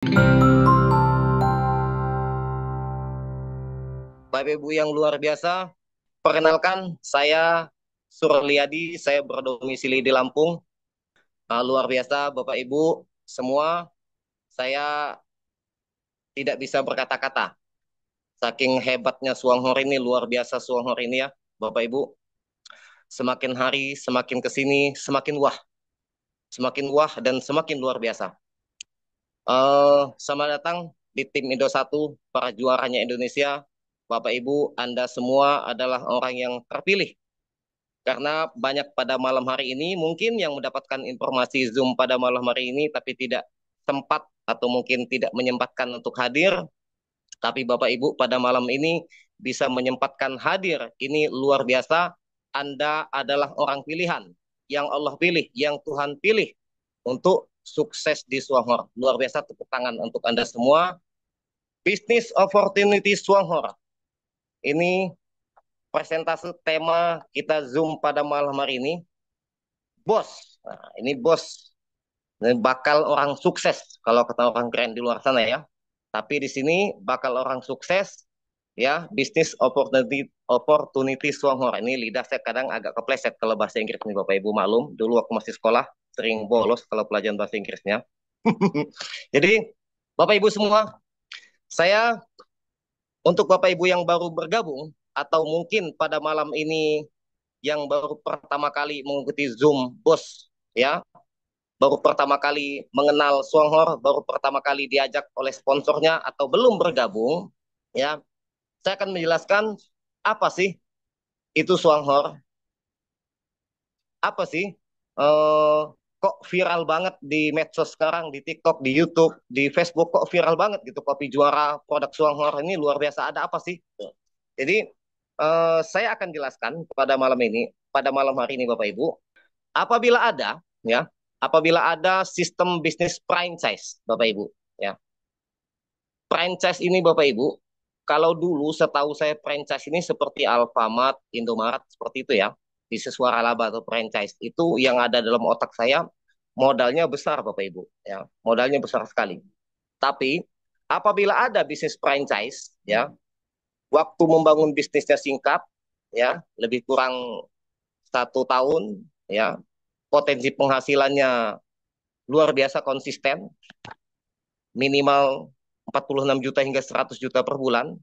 Bapak Ibu yang luar biasa, perkenalkan saya Surliadi, saya berdomisili di Lampung. Luar biasa Bapak Ibu semua, saya tidak bisa berkata-kata. Saking hebatnya Suanghor ini, luar biasa Suanghor ini ya, Bapak Ibu. Semakin hari, semakin kesini, semakin wah dan semakin luar biasa. Selamat datang di tim Indo 1, para juaranya Indonesia. Bapak Ibu, Anda semua adalah orang yang terpilih karena banyak pada malam hari ini mungkin yang mendapatkan informasi Zoom pada malam hari ini tapi tidak sempat atau mungkin tidak menyempatkan untuk hadir. Tapi Bapak Ibu pada malam ini bisa menyempatkan hadir. Ini luar biasa. Anda adalah orang pilihan yang Allah pilih, yang Tuhan pilih untuk sukses di Suanghor. Luar biasa, tepuk tangan untuk Anda semua. Business Opportunity Suanghor. Ini presentasi tema kita Zoom pada malam hari ini. Bos. Nah, ini bos. Ini bakal orang sukses kalau kata orang keren di luar sana ya. Tapi di sini bakal orang sukses ya, bisnis opportunity Suanghor. Ini lidah saya kadang agak kepleset kalau bahasa Inggris nih Bapak Ibu, maklum. Dulu waktu masih sekolah sering bolos kalau pelajaran bahasa Inggrisnya. Jadi Bapak Ibu semua, saya untuk Bapak Ibu yang baru bergabung atau mungkin pada malam ini yang baru pertama kali mengikuti Zoom bos ya, baru pertama kali mengenal Suanghor, baru pertama kali diajak oleh sponsornya atau belum bergabung, ya, saya akan menjelaskan apa sih itu Suanghor, apa sih kok viral banget di medsos sekarang, di TikTok, di YouTube, di Facebook kok viral banget gitu kopi juara produk Suanghor ini luar biasa, ada apa sih? Jadi saya akan jelaskan pada malam hari ini Bapak Ibu, apabila ada ya, apabila ada sistem bisnis franchise Bapak Ibu ya. Franchise ini Bapak Ibu, kalau dulu setahu saya franchise ini seperti Alfamart, Indomaret seperti itu ya. Bisnis waralaba atau franchise itu yang ada dalam otak saya, modalnya besar Bapak Ibu ya. Modalnya besar sekali. Tapi apabila ada bisnis franchise ya, waktu membangun bisnisnya singkat ya, lebih kurang 1 tahun ya, potensi penghasilannya luar biasa konsisten, minimal 46 juta hingga 100 juta per bulan,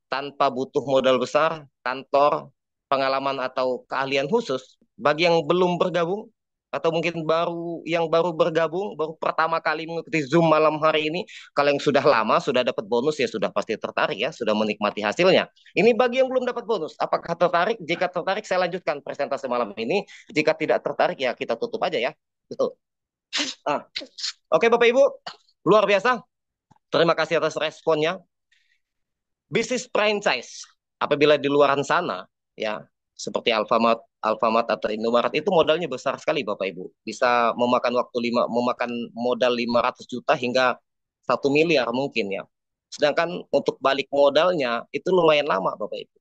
tanpa butuh modal besar, kantor, pengalaman atau keahlian khusus. Bagi yang belum bergabung, atau mungkin baru bergabung, baru pertama kali mengikuti Zoom malam hari ini, kalau yang sudah lama, sudah dapat bonus, ya sudah pasti tertarik ya, sudah menikmati hasilnya. Ini bagi yang belum dapat bonus, apakah tertarik? Jika tertarik, saya lanjutkan presentasi malam ini. Jika tidak tertarik, ya kita tutup aja ya. Betul. Ah, Oke Bapak Ibu, luar biasa. Terima kasih atas responnya. Bisnis franchise, apabila di luaran sana, ya, seperti Alfamart atau Indomaret itu modalnya besar sekali Bapak Ibu. Bisa memakan modal 500 juta hingga 1 miliar mungkin ya. Sedangkan untuk balik modalnya itu lumayan lama Bapak Ibu.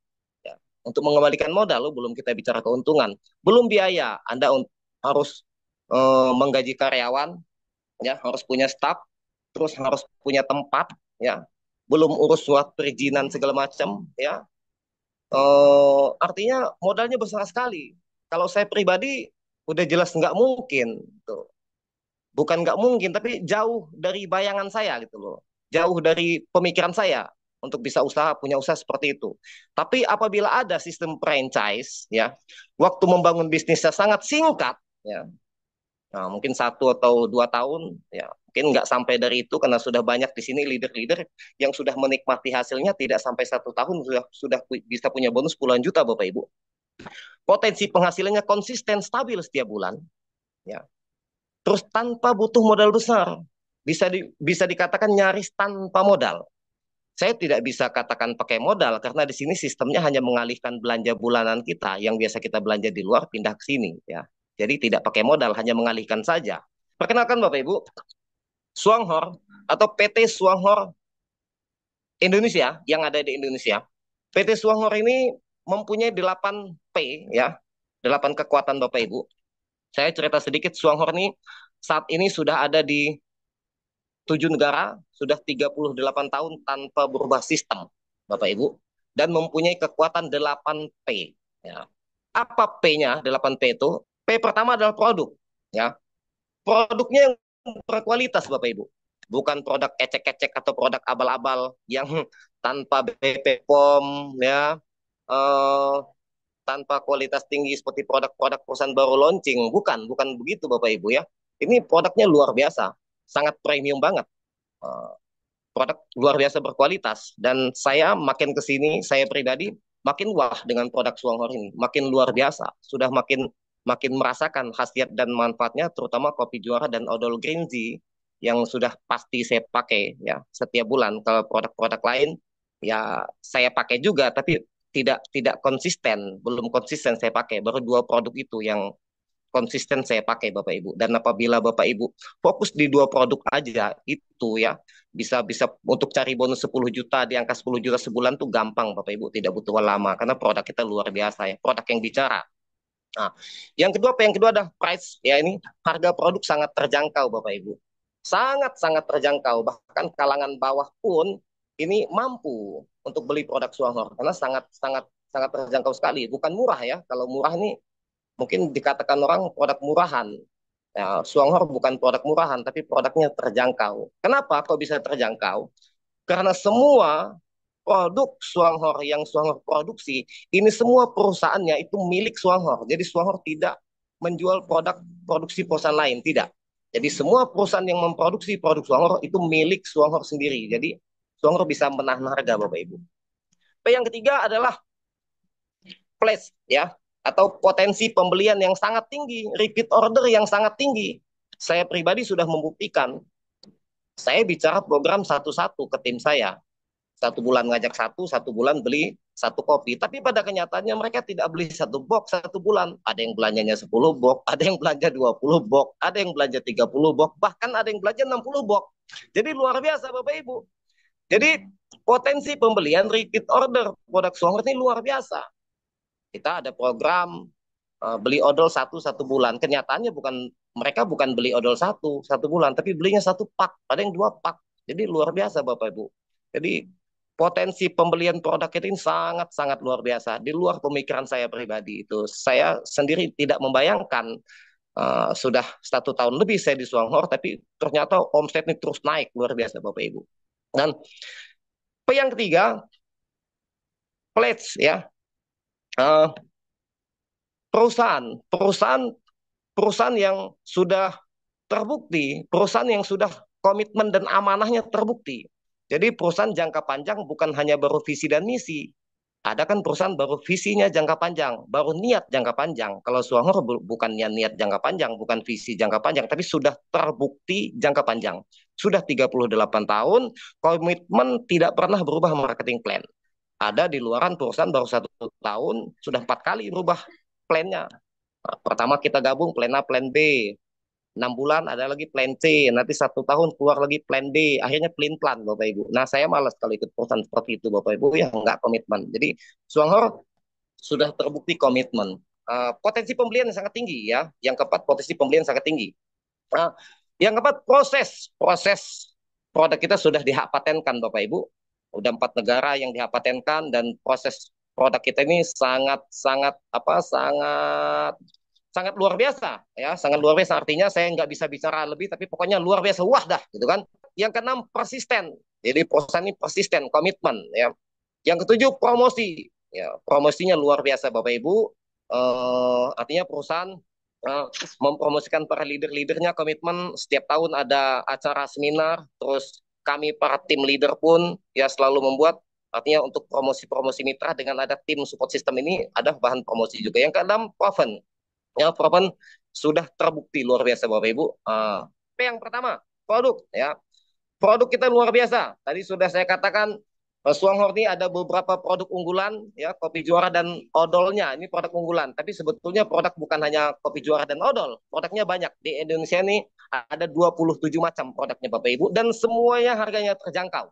Ya. Untuk mengembalikan modal, belum kita bicara keuntungan, belum biaya. Anda harus menggaji karyawan, ya, harus punya staff, terus harus punya tempat, ya, belum urus surat perizinan segala macam, ya. Artinya modalnya besar sekali. Kalau saya pribadi udah jelas nggak mungkin, tuh. Bukan nggak mungkin, tapi jauh dari bayangan saya gitu loh, jauh dari pemikiran saya untuk bisa punya usaha seperti itu. Tapi apabila ada sistem franchise, ya, waktu membangun bisnisnya sangat singkat, ya. Nah, mungkin 1 atau 2 tahun, ya mungkin nggak sampai dari itu karena sudah banyak di sini leader-leader yang sudah menikmati hasilnya tidak sampai 1 tahun sudah bisa punya bonus puluhan juta Bapak Ibu. Potensi penghasilannya konsisten stabil setiap bulan, ya. Terus tanpa butuh modal besar, bisa dikatakan nyaris tanpa modal. Saya tidak bisa katakan pakai modal karena di sini sistemnya hanya mengalihkan belanja bulanan kita yang biasa kita belanja di luar pindah ke sini ya. Jadi tidak pakai modal, hanya mengalihkan saja. Perkenalkan Bapak Ibu, Suanghor atau PT Suanghor Indonesia yang ada di Indonesia. PT Suanghor ini mempunyai 8 P ya, 8 kekuatan Bapak Ibu. Saya cerita sedikit, Suanghor ini saat ini sudah ada di 7 negara, sudah 38 tahun tanpa berubah sistem, Bapak Ibu, dan mempunyai kekuatan 8P. Ya. Apa P-nya 8P itu? P pertama adalah produk. Ya. Produknya yang berkualitas, Bapak Ibu. Bukan produk ecek-ecek atau produk abal-abal yang tanpa BP POM, ya, eh, tanpa kualitas tinggi seperti produk-produk perusahaan baru launching. Bukan begitu Bapak Ibu ya. Ini produknya luar biasa, sangat premium banget. Eh, Produk luar biasa berkualitas dan saya makin ke sini saya pribadi makin wah dengan produk Suanghor ini, makin luar biasa. Sudah makin makin merasakan khasiat dan manfaatnya terutama kopi juara dan odol green tea yang sudah pasti saya pakai ya setiap bulan. Kalau produk-produk lain ya saya pakai juga tapi tidak konsisten, belum konsisten saya pakai. Baru dua produk itu yang konsisten saya pakai Bapak Ibu. Dan apabila Bapak Ibu fokus di dua produk aja itu ya bisa bisa untuk cari bonus 10 juta di angka 10 juta sebulan tuh gampang Bapak Ibu, tidak butuh lama karena produk kita luar biasa ya, produk yang bicara. Nah, yang kedua apa yang kedua ada price ya, ini harga produk sangat terjangkau Bapak Ibu. Sangat-sangat terjangkau, bahkan kalangan bawah pun ini mampu untuk beli produk Suanghor karena sangat sangat sangat terjangkau sekali. Bukan murah ya. Kalau murah nih mungkin dikatakan orang produk murahan. Ya, Suanghor bukan produk murahan, tapi produknya terjangkau. Kenapa kok bisa terjangkau? Karena semua produk Suanghor yang Suanghor produksi, ini semua perusahaannya itu milik Suanghor. Jadi Suanghor tidak menjual produk produksi perusahaan lain, tidak. Jadi semua perusahaan yang memproduksi produk Suanghor itu milik Suanghor sendiri. Jadi Suanghor bisa menahan harga, Bapak Ibu. Yang ketiga adalah place ya atau potensi pembelian yang sangat tinggi, repeat order yang sangat tinggi. Saya pribadi sudah membuktikan. Saya bicara program satu-satu ke tim saya. 1 bulan ngajak satu bulan beli satu kopi. Tapi pada kenyataannya mereka tidak beli satu box 1 bulan. Ada yang belanjanya 10 box, ada yang belanja 20 box, ada yang belanja 30 box, bahkan ada yang belanja 60 box. Jadi luar biasa Bapak Ibu. Jadi potensi pembelian repeat order produk Suanghor ini luar biasa. Kita ada program beli odol satu bulan. Kenyataannya mereka bukan beli odol satu bulan, tapi belinya satu pak. Ada yang 2 pak. Jadi luar biasa Bapak Ibu. Jadi potensi pembelian produk ini sangat sangat luar biasa. Di luar pemikiran saya pribadi itu, saya sendiri tidak membayangkan sudah 1 tahun lebih saya di Suanghor, tapi ternyata omsetnya terus naik luar biasa Bapak Ibu. Dan yang ketiga, pledge ya. Uh, perusahaan, perusahaan, perusahaan yang sudah terbukti, perusahaan yang sudah komitmen dan amanahnya terbukti. Jadi perusahaan jangka panjang bukan hanya baru visi dan misi. Ada kan perusahaan baru visinya jangka panjang, baru niat jangka panjang. Kalau Suanghor bukan niat jangka panjang, bukan visi jangka panjang, tapi sudah terbukti jangka panjang. Sudah 38 tahun, komitmen tidak pernah berubah marketing plan. Ada di luaran perusahaan baru 1 tahun, sudah 4 kali berubah plannya. Pertama kita gabung plan A, plan B. 6 bulan ada lagi plan C, nanti 1 tahun keluar lagi plan D, akhirnya plan Bapak Ibu. Nah saya malas kalau ikut perusahaan seperti itu Bapak Ibu ya nggak komitmen. Jadi Suanghor sudah terbukti komitmen. Potensi pembelian yang sangat tinggi ya. Yang keempat potensi pembelian sangat tinggi. Yang keempat proses produk kita sudah dihak patenkan Bapak Ibu. Udah 4 negara yang dihak patenkan dan proses produk kita ini sangat sangat sangat sangat luar biasa ya, sangat luar biasa. Artinya saya nggak bisa bicara lebih, tapi pokoknya luar biasa, wah dah gitu kan. Yang keenam persisten, jadi perusahaan ini persisten, komitmen ya. Yang ketujuh promosi, ya promosinya luar biasa Bapak Ibu. Artinya perusahaan mempromosikan para leader-leadernya, komitmen setiap tahun ada acara seminar, terus kami para tim leader pun ya selalu membuat. Artinya untuk promosi-promosi mitra dengan ada tim support system ini ada bahan promosi juga. Yang keenam proven, ya proven sudah terbukti luar biasa Bapak Ibu. Yang pertama produk ya, produk kita luar biasa. Tadi sudah saya katakan Suanghor ini ada beberapa produk unggulan ya, kopi juara dan odolnya ini produk unggulan. Tapi sebetulnya produk bukan hanya kopi juara dan odol, produknya banyak. Di Indonesia ini ada 27 macam produknya Bapak Ibu dan semuanya harganya terjangkau.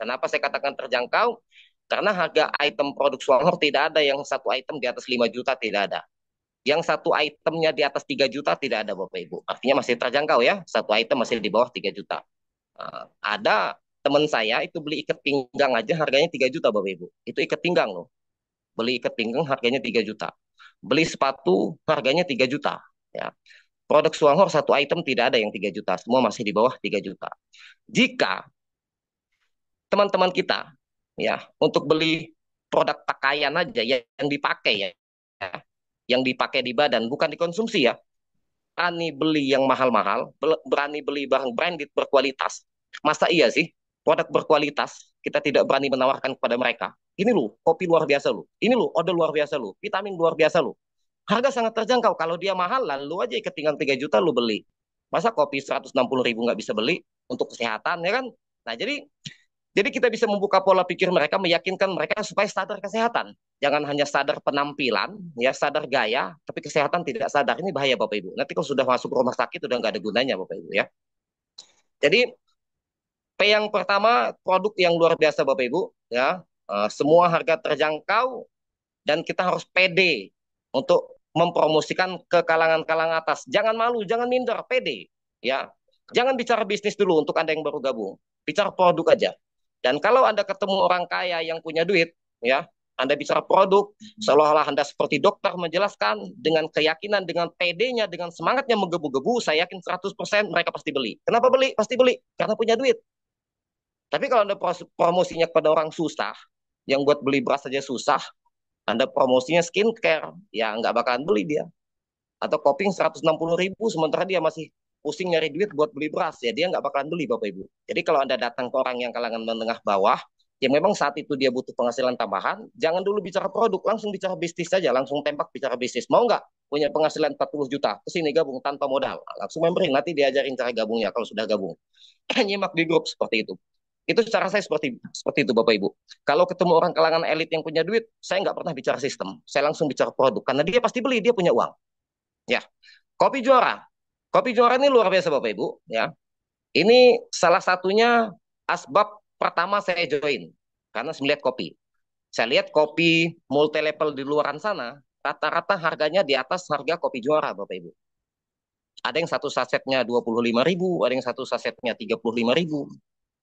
Kenapa saya katakan terjangkau? Karena harga item produk Suanghor tidak ada yang satu item di atas 5 juta, tidak ada. Yang satu itemnya di atas 3 juta tidak ada Bapak Ibu. Artinya masih terjangkau ya. Satu item masih di bawah 3 juta. Ada teman saya itu beli ikat pinggang aja harganya 3 juta Bapak Ibu. Itu ikat pinggang loh. Beli ikat pinggang harganya 3 juta. Beli sepatu harganya 3 juta. Ya. Produk Suanghor satu item tidak ada yang 3 juta. Semua masih di bawah 3 juta. Jika teman-teman kita ya untuk beli produk pakaian aja yang dipakai ya, yang dipakai di badan bukan dikonsumsi ya, berani beli yang mahal-mahal, berani beli barang branded berkualitas. Masa iya sih produk berkualitas kita tidak berani menawarkan kepada mereka? Ini loh, kopi luar biasa loh. Ini loh, odol luar biasa loh. Vitamin luar biasa loh. Harga sangat terjangkau. Kalau dia mahal, lalu aja ketinggalan 3 juta lu beli. Masa kopi 160.000 nggak bisa beli untuk kesehatan ya kan? Nah jadi kita bisa membuka pola pikir mereka, meyakinkan mereka supaya sadar kesehatan. Jangan hanya sadar penampilan, ya sadar gaya, tapi kesehatan tidak sadar. Ini bahaya Bapak Ibu. Nanti kalau sudah masuk rumah sakit udah nggak ada gunanya Bapak Ibu ya. Jadi P yang pertama produk yang luar biasa Bapak Ibu ya. Semua harga terjangkau dan kita harus pede untuk mempromosikan ke kalangan-kalangan atas. Jangan malu, jangan minder, pede ya. Jangan bicara bisnis dulu untuk Anda yang baru gabung. Bicara produk aja. Dan kalau Anda ketemu orang kaya yang punya duit, ya, Anda bicara produk, seolah-olah Anda seperti dokter menjelaskan dengan keyakinan, dengan PD-nya, dengan semangatnya menggebu-gebu, saya yakin 100% mereka pasti beli. Kenapa beli? Pasti beli karena punya duit. Tapi kalau Anda promosinya kepada orang susah, yang buat beli beras saja susah, Anda promosinya skincare, ya nggak bakalan beli dia. Atau koping 160.000, sementara dia masih pusing nyari duit buat beli beras, ya dia nggak bakalan beli Bapak Ibu. Jadi kalau Anda datang ke orang yang kalangan menengah bawah, yang memang saat itu dia butuh penghasilan tambahan, jangan dulu bicara produk, langsung bicara bisnis saja, langsung tembak bicara bisnis. Mau nggak punya penghasilan 40 juta, kesini gabung tanpa modal, langsung memberin, nanti diajarin cara gabungnya kalau sudah gabung. Nyimak di grup seperti itu. Itu cara saya seperti itu Bapak Ibu. Kalau ketemu orang kalangan elit yang punya duit, saya nggak pernah bicara sistem, saya langsung bicara produk, karena dia pasti beli, dia punya uang. Ya, kopi juara. Kopi juara ini luar biasa Bapak Ibu, ya. Ini salah satunya asbab pertama saya join karena saya melihat kopi. Saya lihat kopi multi level di luaran sana, rata-rata harganya di atas harga kopi juara Bapak Ibu. Ada yang satu sasetnya 25.000, ada yang satu sasetnya 35.000.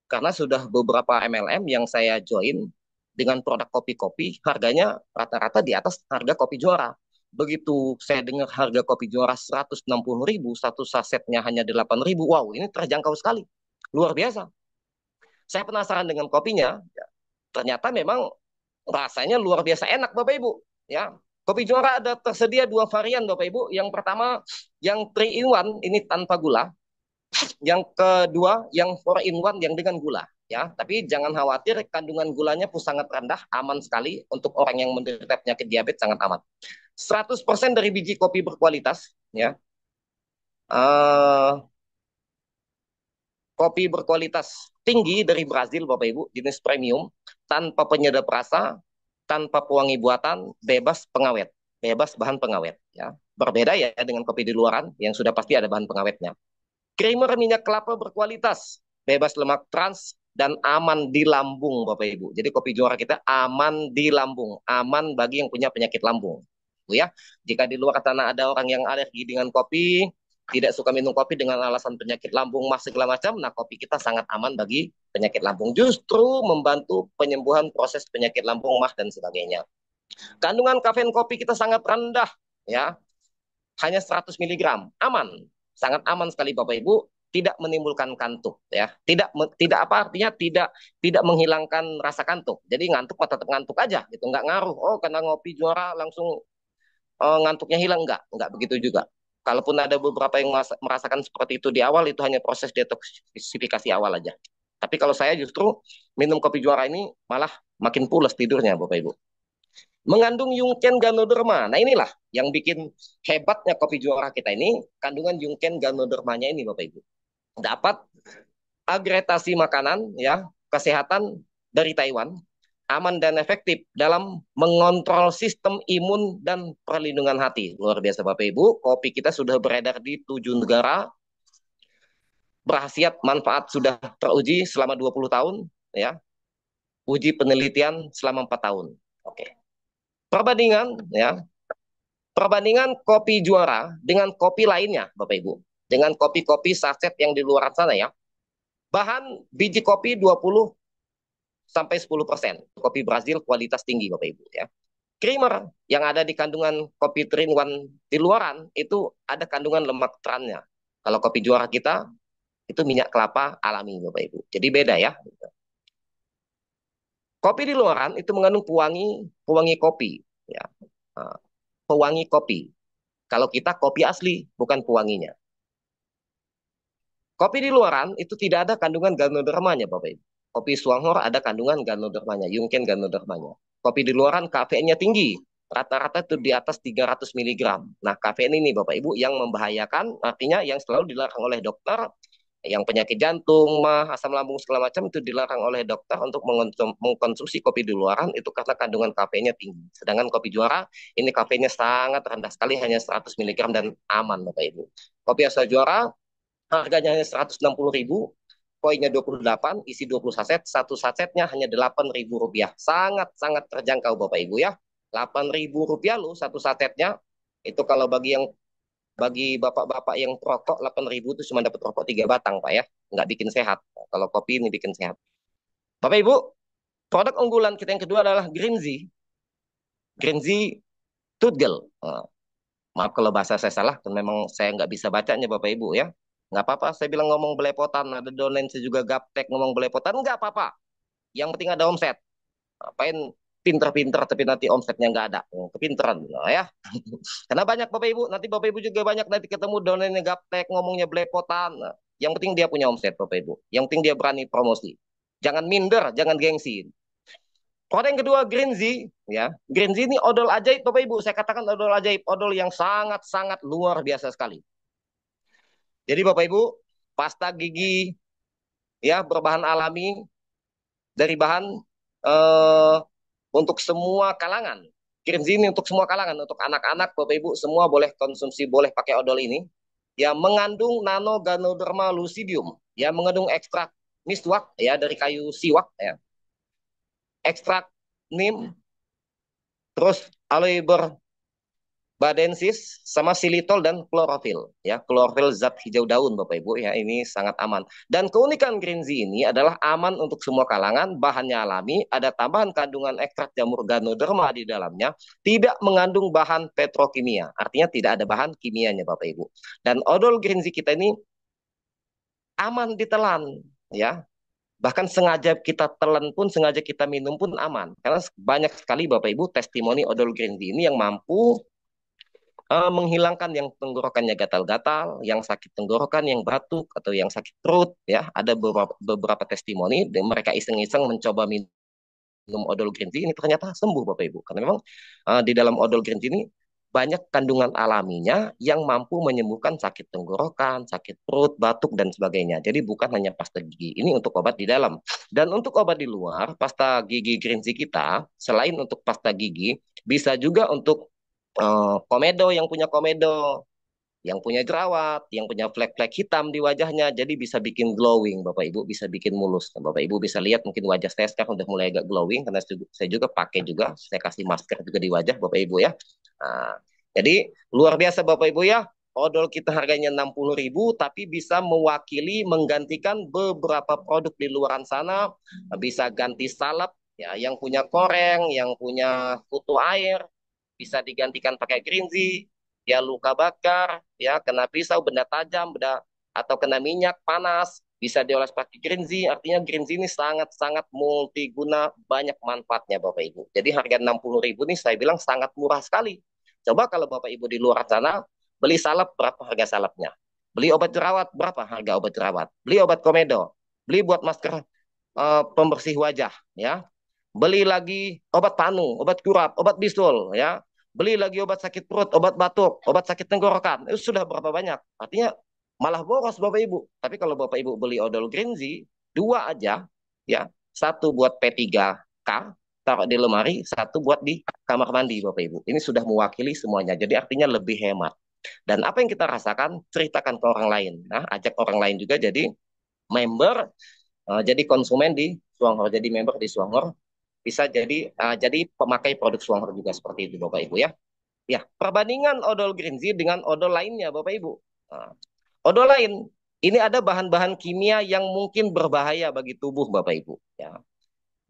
Karena sudah beberapa MLM yang saya join dengan produk kopi-kopi, harganya rata-rata di atas harga kopi juara. Begitu saya dengar harga kopi juara 160.000, satu sasetnya hanya 8.000, wow ini terjangkau sekali, luar biasa. Saya penasaran dengan kopinya, ternyata memang rasanya luar biasa enak Bapak Ibu. Ya, kopi juara ada tersedia dua varian Bapak Ibu. Yang pertama yang 3 in 1 ini tanpa gula, yang kedua, yang 4 in 1 yang dengan gula. Ya, tapi jangan khawatir, kandungan gulanya pun sangat rendah, aman sekali untuk orang yang menderita penyakit diabetes, sangat aman. 100% dari biji kopi berkualitas, ya. Uh, Kopi berkualitas tinggi dari Brazil, Bapak Ibu, jenis premium, tanpa penyedap rasa, tanpa pewangi buatan, bebas pengawet, bebas bahan pengawet. Ya, berbeda ya dengan kopi di luaran yang sudah pasti ada bahan pengawetnya. Creamer minyak kelapa berkualitas, bebas lemak trans, dan aman di lambung, Bapak Ibu. Jadi kopi juara kita aman di lambung, aman bagi yang punya penyakit lambung. Ya, jika di luar sana ada orang yang alergi dengan kopi, tidak suka minum kopi dengan alasan penyakit lambung, mah segala macam, nah kopi kita sangat aman bagi penyakit lambung. Justru membantu penyembuhan proses penyakit lambung, mah dan sebagainya. Kandungan kafein kopi kita sangat rendah, ya, hanya 100 miligram, aman, sangat aman sekali Bapak Ibu, tidak menimbulkan kantuk ya, tidak apa artinya, tidak menghilangkan rasa kantuk. Jadi ngantuk tetap ngantuk aja gitu, nggak ngaruh. Oh karena ngopi juara langsung ngantuknya hilang, nggak begitu juga. Kalaupun ada beberapa yang merasakan seperti itu di awal, itu hanya proses detoksifikasi awal aja. Tapi kalau saya justru minum kopi juara ini malah makin pulas tidurnya Bapak Ibu. Mengandung Yungken Ganoderma. Nah inilah yang bikin hebatnya kopi juara kita ini, kandungan Yungken Ganodermanya ini Bapak Ibu. Dapat agregasi makanan ya, kesehatan dari Taiwan, aman dan efektif dalam mengontrol sistem imun dan perlindungan hati. Luar biasa Bapak Ibu, kopi kita sudah beredar di 7 negara, berhasiat manfaat sudah teruji selama 20 tahun ya. Uji penelitian selama 4 tahun. Oke. Perbandingan ya, perbandingan kopi juara dengan kopi lainnya Bapak Ibu, dengan kopi-kopi saset yang di luar sana ya. Bahan biji kopi 20 sampai 10%. Kopi Brazil kualitas tinggi Bapak Ibu ya. Creamer yang ada di kandungan kopi 3-in-1 di luaran itu ada kandungan lemak trannya. Kalau kopi juara kita itu minyak kelapa alami Bapak Ibu. Jadi beda ya. Kopi di luaran itu mengandung pewangi pewangi kopi ya. Nah, pewangi kopi. Kalau kita kopi asli bukan pewanginya. Kopi di luaran itu tidak ada kandungan ganodermanya, Bapak Ibu. Kopi Suanghor ada kandungan ganodermanya, Yungken ganodermanya. Kopi di luaran kafeinnya tinggi, rata-rata itu di atas 300 miligram. Nah, kafein ini Bapak Ibu yang membahayakan, artinya yang selalu dilarang oleh dokter, yang penyakit jantung, mah, asam lambung segala macam itu dilarang oleh dokter untuk mengkonsumsi kopi di luaran itu karena kandungan kafeinnya tinggi. Sedangkan kopi juara ini kafeinnya sangat rendah sekali, hanya 100 miligram dan aman Bapak Ibu. Kopi asal juara harganya hanya 160.000, poinnya 28, isi 20 saset, satu sasetnya hanya 8.000 rupiah. Sangat-sangat terjangkau Bapak Ibu ya. 8.000 rupiah loh satu sasetnya. Itu kalau bagi bapak-bapak yang perokok 8.000 itu cuma dapat rokok 3 batang Pak ya. Nggak bikin sehat. Kalau kopi ini bikin sehat. Bapak Ibu, produk unggulan kita yang kedua adalah Greenzy. Greenzy Tutgel. Maaf kalau bahasa saya salah, memang saya nggak bisa bacanya Bapak Ibu ya. Nggak apa-apa, saya bilang ngomong belepotan, ada dolen saya juga gaptek ngomong belepotan, nggak apa-apa. Yang penting ada omset. Apain pinter-pinter tapi nanti omsetnya nggak ada. Kepinteran ya. Karena banyak Bapak Ibu, nanti Bapak Ibu juga banyak nanti ketemu dolennya gaptek, ngomongnya belepotan. Nah, yang penting dia punya omset Bapak Ibu. Yang penting dia berani promosi. Jangan minder, jangan gengsi. Produk yang kedua Greenzy ya. Greenzy ini odol ajaib Bapak Ibu. Saya katakan odol ajaib, odol yang sangat-sangat luar biasa sekali. Jadi Bapak Ibu, pasta gigi ya berbahan alami dari bahan eh, untuk semua kalangan. Greenzy ini untuk semua kalangan, untuk anak-anak Bapak Ibu semua boleh konsumsi, boleh pakai odol ini. Ya mengandung nano ganoderma lucidium, ya mengandung ekstrak miswak ya dari kayu siwak ya. Ekstrak nim, terus aloe badensis sama silitol dan klorofil ya, klorofil zat hijau daun Bapak Ibu ya, ini sangat aman. Dan keunikan Greenzy ini adalah aman untuk semua kalangan, bahannya alami, ada tambahan kandungan ekstrak jamur ganoderma di dalamnya, tidak mengandung bahan petrokimia, artinya tidak ada bahan kimianya Bapak Ibu. Dan odol Greenzy kita ini aman ditelan ya, bahkan sengaja kita telan pun, sengaja kita minum pun aman, karena banyak sekali Bapak Ibu testimoni odol Greenzy ini yang mampu menghilangkan yang tenggorokannya gatal-gatal, yang sakit tenggorokan, yang batuk atau yang sakit perut ya. Ada beberapa testimoni dan mereka iseng-iseng mencoba minum odol green tea ini ternyata sembuh Bapak Ibu. Karena memang di dalam odol green tea ini banyak kandungan alaminya yang mampu menyembuhkan sakit tenggorokan, sakit perut, batuk dan sebagainya. Jadi bukan hanya pasta gigi. Ini untuk obat di dalam. Dan untuk obat di luar, pasta gigi green tea kita selain untuk pasta gigi bisa juga untuk komedo, yang punya komedo, yang punya jerawat, yang punya flek-flek hitam di wajahnya, jadi bisa bikin glowing, Bapak Ibu, bisa bikin mulus. Nah, Bapak Ibu bisa lihat mungkin wajah saya sekarang udah mulai agak glowing karena saya juga pakai juga, saya kasih masker juga di wajah, Bapak Ibu ya. Nah, jadi luar biasa Bapak Ibu ya. Odol kita harganya 60.000 tapi bisa mewakili menggantikan beberapa produk di luaran sana, bisa ganti salep ya, yang punya koreng, yang punya kutu air, bisa digantikan pakai Greenzy, ya luka bakar, ya kena pisau, benda tajam, benda atau kena minyak panas, bisa dioles pakai Greenzy. Artinya Greenzy ini sangat-sangat multiguna, banyak manfaatnya Bapak Ibu. Jadi harga 60.000 ini saya bilang sangat murah sekali. Coba kalau Bapak Ibu di luar sana, beli salep, berapa harga salepnya? Beli obat jerawat, berapa harga obat jerawat? Beli obat komedo, beli buat masker pembersih wajah, ya. Beli lagi obat panu, obat kurap, obat bisul, ya. Beli lagi obat sakit perut, obat batuk, obat sakit tenggorokan. Itu sudah berapa banyak? Artinya malah boros Bapak Ibu. Tapi kalau Bapak Ibu beli odol Greenzy, dua aja, ya. Satu buat P3K, taruh di lemari, satu buat di kamar mandi Bapak Ibu. Ini sudah mewakili semuanya. Jadi artinya lebih hemat. Dan apa yang kita rasakan, ceritakan ke orang lain. Nah, ajak orang lain juga jadi member, jadi konsumen di Suanghor, jadi member di Suanghor, bisa jadi pemakai produk Suanghor juga seperti itu Bapak Ibu ya. Ya, perbandingan odol Greenzy dengan odol lainnya Bapak Ibu. Nah, odol lain Ini ada bahan-bahan kimia yang mungkin berbahaya bagi tubuh Bapak Ibu. Ya.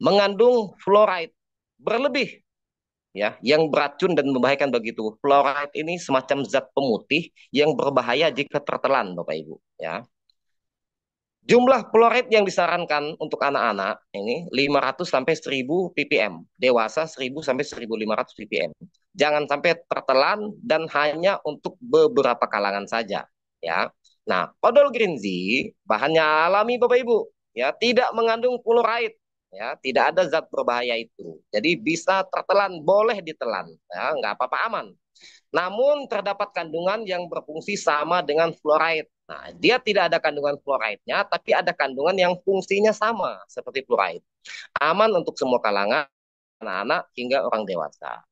Mengandung fluoride berlebih, ya, yang beracun dan membahayakan bagi tubuh. Fluoride ini semacam zat pemutih yang berbahaya jika tertelan, Bapak Ibu. Ya. Jumlah fluoride yang disarankan untuk anak-anak ini 500 sampai 1000 ppm, dewasa 1000 sampai 1500 ppm. Jangan sampai tertelan dan hanya untuk beberapa kalangan saja, ya. Nah, odol green tea bahannya alami Bapak Ibu, ya, tidak mengandung fluoride, ya, tidak ada zat berbahaya itu. Jadi bisa tertelan, boleh ditelan, ya, nggak apa-apa, aman. Namun terdapat kandungan yang berfungsi sama dengan fluoride. Nah, dia tidak ada kandungan fluoride-nya, tapi ada kandungan yang fungsinya sama seperti fluoride. Aman untuk semua kalangan, anak-anak hingga orang dewasa.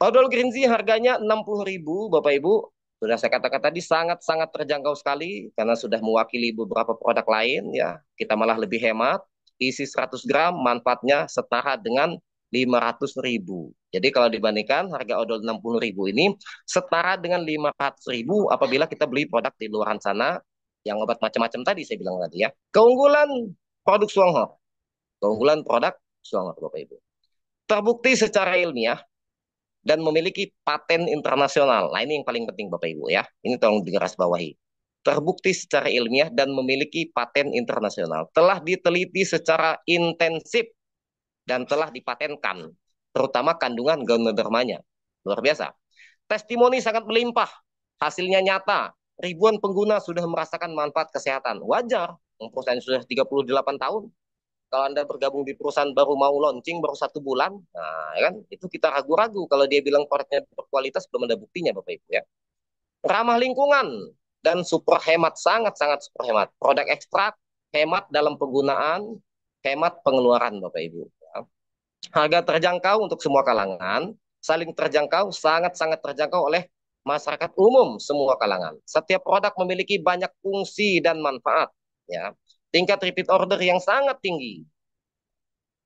Odol green tea harganya 60.000, Bapak Ibu. Sudah saya katakan tadi sangat-sangat terjangkau sekali karena sudah mewakili beberapa produk lain, ya. Kita malah lebih hemat. Isi 100 gram, manfaatnya setara dengan 500.000. Jadi kalau dibandingkan harga odol 60.000 ini setara dengan 500.000 apabila kita beli produk di luar sana yang obat macam-macam tadi saya bilang tadi, ya. Keunggulan produk Suanghor. Keunggulan produk Suanghor, Bapak Ibu. Terbukti secara ilmiah dan memiliki paten internasional. Nah, ini yang paling penting Bapak Ibu, ya. Ini tolong digarisbawahi. Terbukti secara ilmiah dan memiliki paten internasional. Telah diteliti secara intensif dan telah dipatenkan, terutama kandungan ganodermanya. Luar biasa. Testimoni sangat melimpah. Hasilnya nyata. Ribuan pengguna sudah merasakan manfaat kesehatan. Wajar. Perusahaan sudah 38 tahun. Kalau Anda bergabung di perusahaan baru mau launching, baru 1 bulan, nah, kan itu kita ragu-ragu kalau dia bilang produknya berkualitas, belum ada buktinya, Bapak Ibu, ya. Ramah lingkungan dan super hemat, sangat-sangat super hemat. Produk ekstrak, hemat dalam penggunaan, hemat pengeluaran, Bapak Ibu. Ya. Harga terjangkau untuk semua kalangan, saling terjangkau, sangat-sangat terjangkau oleh masyarakat umum semua kalangan. Setiap produk memiliki banyak fungsi dan manfaat, ya. Tingkat repeat order yang sangat tinggi,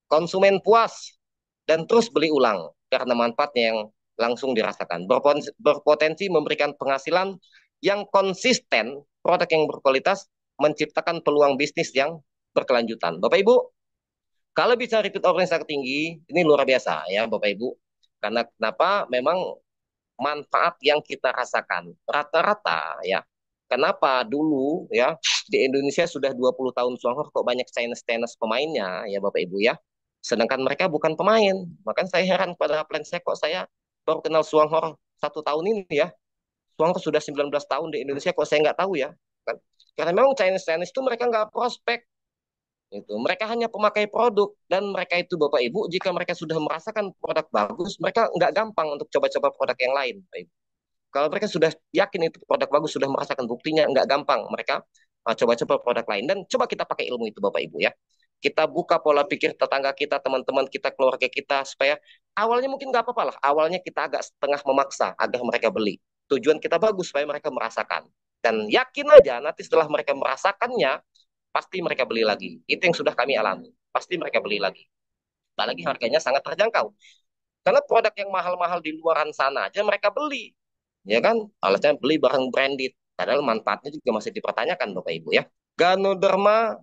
konsumen puas dan terus beli ulang karena manfaatnya yang langsung dirasakan. Berpotensi memberikan penghasilan yang konsisten, produk yang berkualitas, menciptakan peluang bisnis yang berkelanjutan. Bapak Ibu, kalau bisa repeat order yang sangat tinggi, ini luar biasa, ya Bapak Ibu. Karena kenapa? Memang manfaat yang kita rasakan rata-rata, ya. Kenapa dulu, ya, di Indonesia sudah 20 tahun Suanghor kok banyak Chinese pemainnya, ya Bapak Ibu, ya. Sedangkan mereka bukan pemain. Makanya saya heran pada plan saya, kok saya baru kenal Suanghor 1 tahun ini, ya. Suanghor sudah 19 tahun di Indonesia kok saya nggak tahu, ya. Kan? Karena memang Chinese itu mereka nggak prospek. Itu. Mereka hanya pemakai produk dan mereka itu Bapak Ibu jika mereka sudah merasakan produk bagus, mereka nggak gampang untuk coba-coba produk yang lain, Bapak Ibu. Kalau mereka sudah yakin itu produk bagus, sudah merasakan buktinya, nggak gampang mereka coba-coba produk lain. Dan coba kita pakai ilmu itu Bapak Ibu, ya. Kita buka pola pikir tetangga kita, teman-teman kita, keluarga kita, supaya awalnya mungkin nggak apa-apa lah. Awalnya kita agak setengah memaksa agar mereka beli. Tujuan kita bagus supaya mereka merasakan. Dan yakin aja nanti setelah mereka merasakannya, pasti mereka beli lagi. Itu yang sudah kami alami. Pasti mereka beli lagi. Apalagi harganya sangat terjangkau. Karena produk yang mahal-mahal di luaran sana aja mereka beli. Ya kan? Alasannya beli barang branded. Padahal manfaatnya juga masih dipertanyakan Bapak Ibu, ya. Ganoderma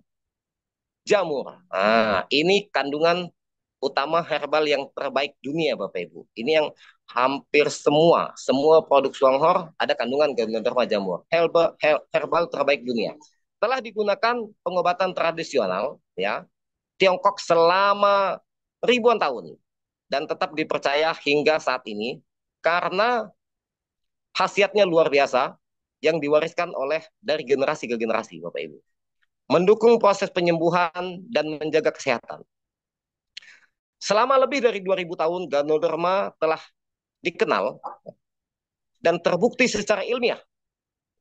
jamur. Nah, ini kandungan utama herbal yang terbaik dunia Bapak Ibu. Ini yang hampir semua produk Suanghor ada kandungan Ganoderma jamur. Herbal terbaik dunia. Telah digunakan pengobatan tradisional, ya, Tiongkok selama ribuan tahun dan tetap dipercaya hingga saat ini karena khasiatnya luar biasa yang diwariskan oleh dari generasi ke generasi, Bapak Ibu. Mendukung proses penyembuhan dan menjaga kesehatan. Selama lebih dari 2000 tahun, Ganoderma telah dikenal dan terbukti secara ilmiah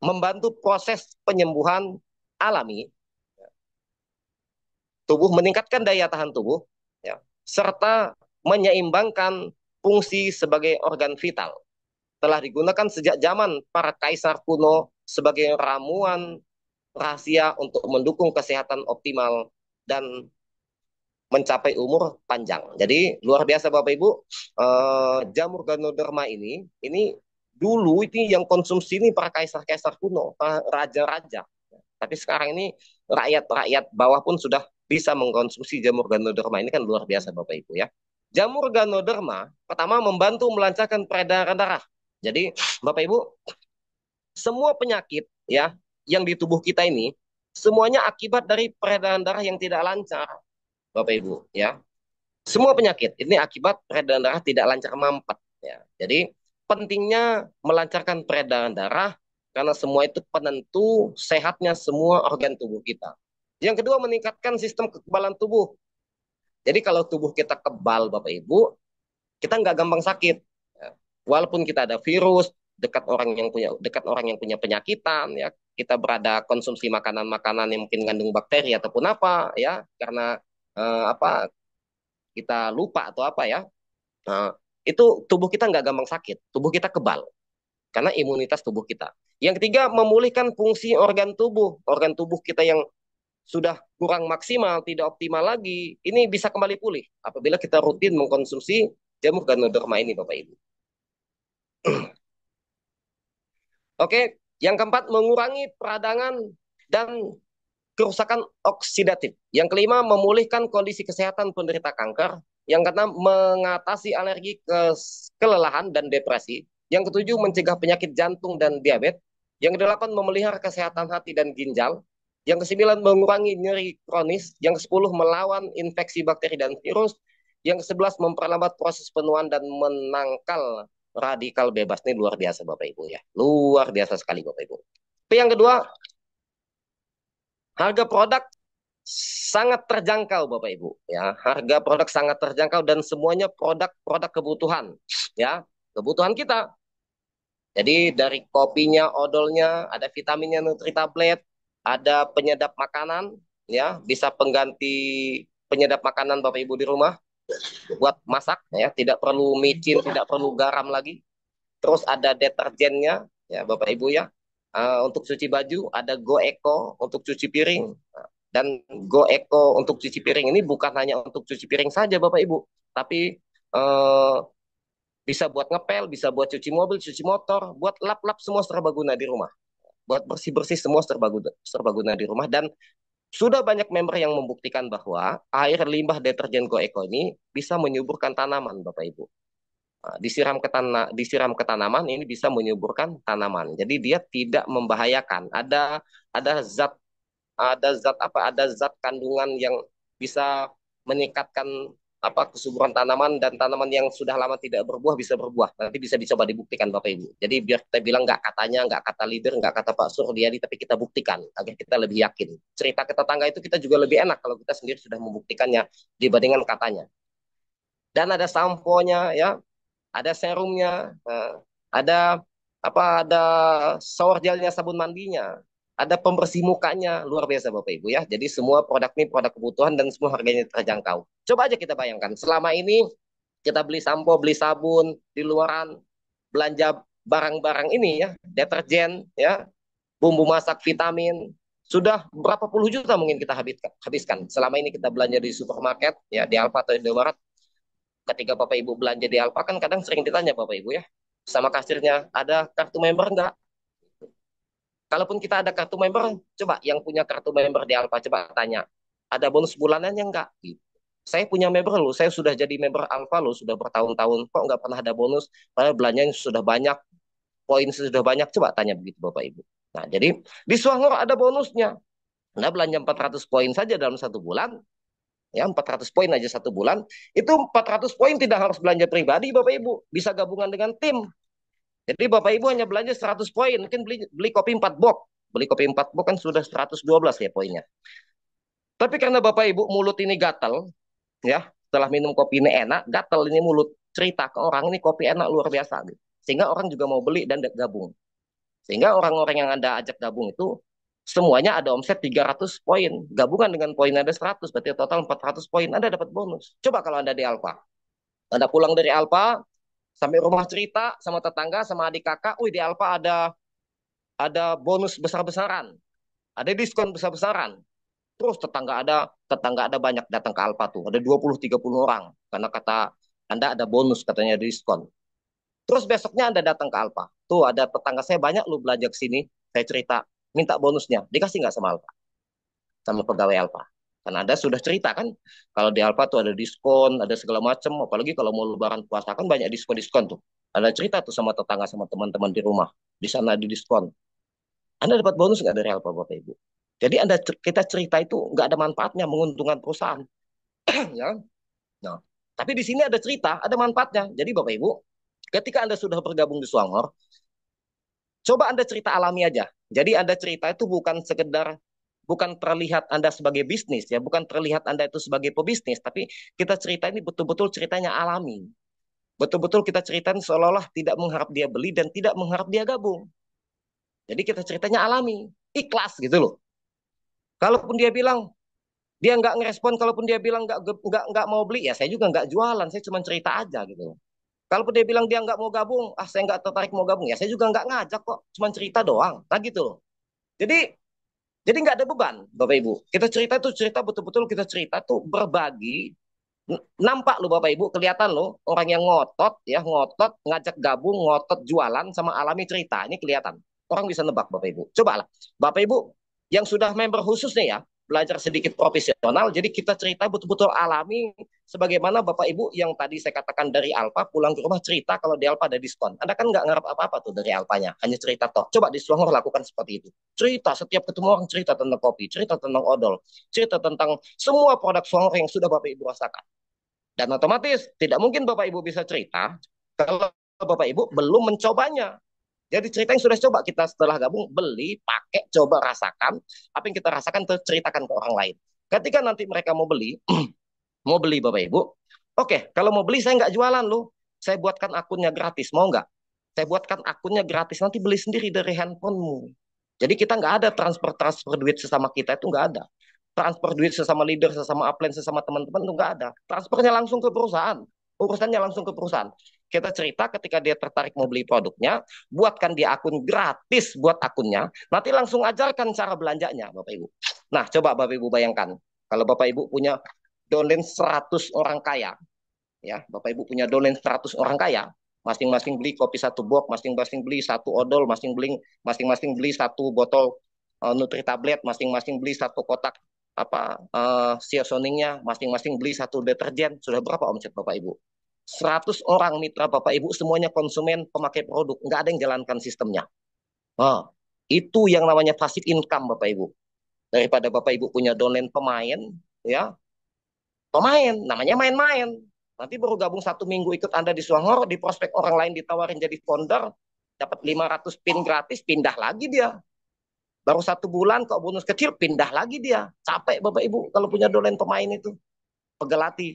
membantu proses penyembuhan alami tubuh, meningkatkan daya tahan tubuh, ya, serta menyeimbangkan fungsi sebagai organ vital. Telah digunakan sejak zaman para kaisar kuno sebagai ramuan rahasia untuk mendukung kesehatan optimal dan mencapai umur panjang. Jadi luar biasa Bapak Ibu, jamur Ganoderma ini dulu ini yang konsumsi ini para kaisar-kaisar kuno, para raja-raja. Tapi sekarang ini rakyat-rakyat bawah pun sudah bisa mengkonsumsi jamur Ganoderma. Ini kan luar biasa Bapak Ibu ya. Jamur Ganoderma pertama membantu melancarkan peredaran darah. Jadi Bapak Ibu, semua penyakit ya yang di tubuh kita ini semuanya akibat dari peredaran darah yang tidak lancar, Bapak Ibu ya. Semua penyakit ini akibat peredaran darah tidak lancar mampet ya. Jadi pentingnya melancarkan peredaran darah karena semua itu penentu sehatnya semua organ tubuh kita. Yang kedua, meningkatkan sistem kekebalan tubuh. Jadi kalau tubuh kita kebal, Bapak Ibu, kita nggak gampang sakit. Ya. Walaupun kita ada virus, dekat orang yang punya penyakitan, ya kita berada konsumsi makanan-makanan yang mungkin mengandung bakteri ataupun apa, ya karena apa kita lupa atau apa ya, nah, itu tubuh kita nggak gampang sakit, tubuh kita kebal karena imunitas tubuh kita. Yang ketiga, memulihkan fungsi organ tubuh kita yang sudah kurang maksimal, tidak optimal lagi, ini bisa kembali pulih apabila kita rutin mengkonsumsi jamur Ganoderma ini, Bapak Ibu. Oke, yang keempat, mengurangi peradangan dan kerusakan oksidatif. Yang kelima, memulihkan kondisi kesehatan penderita kanker. Yang keenam, mengatasi alergi, kelelahan dan depresi. Yang ketujuh, mencegah penyakit jantung dan diabetes. Yang kedelapan, memelihara kesehatan hati dan ginjal. Yang kesembilan, mengurangi nyeri kronis. Yang kesepuluh, melawan infeksi bakteri dan virus. Yang kesebelas, memperlambat proses penuaan dan menangkal radikal bebas. Ini luar biasa Bapak Ibu ya. Luar biasa sekali Bapak Ibu. Yang kedua, harga produk sangat terjangkau Bapak Ibu ya. Harga produk sangat terjangkau dan semuanya produk-produk kebutuhan ya, kebutuhan kita. Jadi dari kopinya, odolnya, ada vitaminnya, Nutritablet, ada penyedap makanan ya, bisa pengganti penyedap makanan Bapak Ibu di rumah buat masak ya, tidak perlu micin, tidak perlu garam lagi. Terus ada deterjennya ya Bapak Ibu ya. Untuk cuci baju ada Go Eco untuk cuci piring. Dan Go Eco untuk cuci piring ini bukan hanya untuk cuci piring saja Bapak Ibu, tapi bisa buat ngepel, bisa buat cuci mobil, cuci motor, buat lap-lap semua serbaguna di rumah. Buat bersih-bersih semua serbaguna di rumah. Dan sudah banyak member yang membuktikan bahwa air limbah deterjen Go Eco ini bisa menyuburkan tanaman Bapak Ibu. Disiram ke tanaman ini bisa menyuburkan tanaman. Jadi dia tidak membahayakan. Ada zat kandungan yang bisa meningkatkan kesuburan tanaman, dan tanaman yang sudah lama tidak berbuah bisa berbuah. Nanti bisa dicoba dibuktikan Bapak Ibu. Jadi biar kita bilang nggak katanya, nggak kata leader, nggak kata Pak Suryadi, tapi kita buktikan agar kita lebih yakin. Cerita ke tetangga itu kita juga lebih enak kalau kita sendiri sudah membuktikannya dibandingkan katanya. Dan ada sampo-nya ya, ada serumnya, ada ada shower gelnya, sabun mandinya, ada pembersih mukanya, luar biasa Bapak Ibu ya. Jadi semua produk ini produk kebutuhan dan semua harganya terjangkau. Coba aja kita bayangkan, selama ini kita beli sampo, beli sabun di luaran, belanja barang-barang ini ya, deterjen ya, bumbu masak, vitamin, sudah berapa puluh juta mungkin kita habiskan. Selama ini kita belanja di supermarket ya, di Alfa atau di Indomaret. Ketika Bapak Ibu belanja di Alfa kan kadang sering ditanya Bapak Ibu ya, sama kasirnya, ada kartu member enggak? Kalaupun kita ada kartu member, coba yang punya kartu member di Alfa coba tanya, ada bonus bulanannya enggak? Gitu. Saya punya member loh, saya sudah jadi member Alfa loh, sudah bertahun-tahun, kok nggak pernah ada bonus? Padahal belanjanya sudah banyak, poin sudah banyak, coba tanya begitu Bapak Ibu. Nah, jadi di Swangor ada bonusnya. Nah, belanja 400 poin saja dalam satu bulan, ya 400 poin aja satu bulan, itu 400 poin tidak harus belanja pribadi Bapak Ibu, bisa gabungan dengan tim. Jadi Bapak Ibu hanya belanja 100 poin, mungkin beli kopi 4 box. Beli kopi 4 box kan sudah 112 ya poinnya. Tapi karena Bapak Ibu mulut ini gatal, ya, setelah minum kopi ini enak, gatal ini mulut, cerita ke orang ini kopi enak luar biasa gitu. Sehingga orang juga mau beli dan gabung. Sehingga orang-orang yang Anda ajak gabung itu semuanya ada omset 300 poin. Gabungan dengan poin Anda 100, berarti total 400 poin, Anda dapat bonus. Coba kalau Anda di Alfa. Anda pulang dari Alfa, sampai rumah cerita sama tetangga, sama adik kakak, wih di Alfa ada bonus besar-besaran, ada diskon besar-besaran. Terus tetangga ada banyak datang ke Alfa tuh, ada 20-30 orang karena kata Anda ada bonus katanya diskon. Terus besoknya Anda datang ke Alfa, tuh ada tetangga saya banyak lu belanja ke sini, saya cerita. minta bonusnya, dikasih nggak sama Alfa, sama pegawai Alfa? Kan Anda sudah cerita kan, kalau di Alfa tuh ada diskon, ada segala macam, apalagi kalau mau lebaran puasa kan banyak diskon-diskon tuh. Anda cerita tuh sama tetangga, sama teman-teman di rumah, di sana di diskon. Anda dapat bonus nggak dari Alfa, Bapak Ibu? Jadi kita cerita itu nggak ada manfaatnya, menguntungkan perusahaan. Ya. Nah, tapi di sini ada cerita, ada manfaatnya. Jadi Bapak Ibu, ketika Anda sudah bergabung di Swangor, coba Anda cerita alami aja. Jadi Anda cerita itu bukan sekedar, bukan terlihat Anda sebagai bisnis ya, bukan terlihat Anda itu sebagai pebisnis, tapi kita cerita ini betul-betul ceritanya alami. Betul-betul kita ceritain seolah-olah tidak mengharap dia beli dan tidak mengharap dia gabung. Jadi kita ceritanya alami, ikhlas gitu loh. Kalaupun dia bilang dia nggak ngerespon, kalaupun dia bilang nggak mau beli, ya saya juga nggak jualan, saya cuma cerita aja gitu. Kalaupun dia bilang dia nggak mau gabung, saya nggak tertarik mau gabung, ya saya juga nggak ngajak kok, cuma cerita doang, nah gitu loh. Jadi jadi nggak ada beban, Bapak Ibu. Kita cerita tuh cerita betul-betul kita cerita tuh berbagi. Nampak lo Bapak Ibu, kelihatan lo orang yang ngotot ya, ngotot ngajak gabung, ngotot jualan sama alami cerita. Ini kelihatan. Orang bisa nebak Bapak Ibu. Cobalah. Bapak Ibu yang sudah member khusus nih ya, belajar sedikit profesional. Jadi kita cerita betul-betul alami sebagaimana Bapak Ibu yang tadi saya katakan dari Alfa pulang ke rumah cerita kalau di Alfa ada diskon. Anda kan nggak ngarap apa-apa tuh dari Alfanya, hanya cerita toh. Coba di Selangor lakukan seperti itu. Cerita setiap ketemu orang cerita tentang kopi, cerita tentang odol, cerita tentang semua produk Selangor yang sudah Bapak Ibu rasakan. Dan otomatis tidak mungkin Bapak Ibu bisa cerita kalau Bapak Ibu belum mencobanya. Jadi cerita yang sudah coba kita setelah gabung, beli, pakai, coba rasakan. Apa yang kita rasakan, ceritakan ke orang lain. Ketika nanti mereka mau beli, mau beli Bapak Ibu, oke, kalau mau beli saya nggak jualan loh. Saya buatkan akunnya gratis, mau nggak? Saya buatkan akunnya gratis, nanti beli sendiri dari handphonemu. Jadi kita nggak ada transfer-transfer duit sesama kita, itu nggak ada. Transfer duit sesama leader, sesama upline, sesama teman-teman itu nggak ada. Transfernya langsung ke perusahaan. Urusannya langsung ke perusahaan. Kita cerita ketika dia tertarik mau beli produknya, buatkan dia akun gratis buat akunnya, nanti langsung ajarkan cara belanjanya Bapak Ibu. Nah, coba Bapak Ibu bayangkan, kalau Bapak Ibu punya downline 100 orang kaya, ya, Bapak Ibu punya downline 100 orang kaya, masing-masing beli kopi satu box, masing-masing beli satu odol, masing-masing beli satu botol Nutri tablet, masing-masing beli satu kotak apa seasoningnya, masing-masing beli satu deterjen. Sudah berapa omset Bapak Ibu? 100 orang mitra Bapak Ibu semuanya konsumen pemakai produk, nggak ada yang jalankan sistemnya. Oh, itu yang namanya passive income Bapak Ibu. Daripada Bapak Ibu punya downline pemain, ya, pemain namanya main-main. Nanti baru gabung 1 minggu ikut Anda di Selangor, di prospek orang lain ditawarin jadi founder, dapat 500 pin gratis, pindah lagi dia. Baru 1 bulan kok bonus kecil, pindah lagi dia. Capek Bapak Ibu kalau punya dolen pemain itu, pegel hati.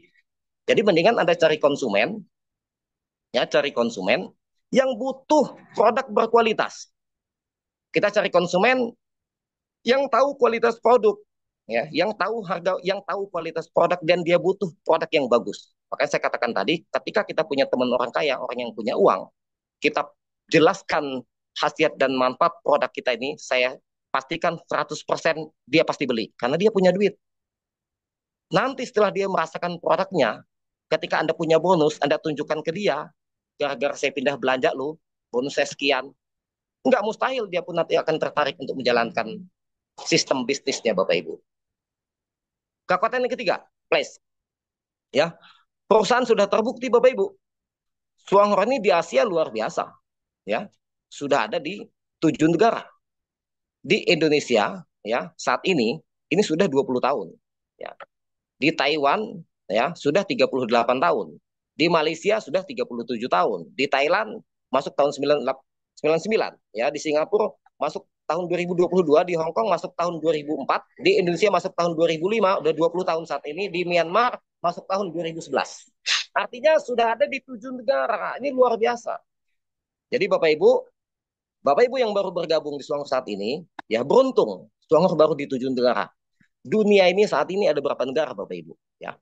Jadi mendingan Anda cari konsumen, ya cari konsumen yang butuh produk berkualitas. Kita cari konsumen yang tahu kualitas produk, ya, yang tahu harga, yang tahu kualitas produk dan dia butuh produk yang bagus. Makanya saya katakan tadi, ketika kita punya teman orang kaya, orang yang punya uang, kita jelaskan khasiat dan manfaat produk kita ini, saya pastikan 100% dia pasti beli karena dia punya duit. Nanti setelah dia merasakan produknya, ketika Anda punya bonus, Anda tunjukkan ke dia, gara-gara saya pindah belanja lo, bonus saya sekian. Enggak mustahil dia pun nanti akan tertarik untuk menjalankan sistem bisnisnya Bapak Ibu. Kekuatan yang ketiga, place. Ya, perusahaan sudah terbukti Bapak Ibu. Suang ini di Asia luar biasa. Ya, sudah ada di 7 negara. Di Indonesia, ya, saat ini sudah 20 tahun. Ya. Di Taiwan, ya, sudah 38 tahun. Di Malaysia sudah 37 tahun. Di Thailand masuk tahun 99, ya, di Singapura masuk tahun 2022, di Hong Kong masuk tahun 2004, di Indonesia masuk tahun 2005, udah 20 tahun saat ini, di Myanmar masuk tahun 2011. Artinya sudah ada di 7 negara. Ini luar biasa. Jadi Bapak Ibu yang baru bergabung di Selangor saat ini, ya beruntung. Selangor baru di 7 negara. Dunia ini saat ini ada berapa negara Bapak Ibu? Ya,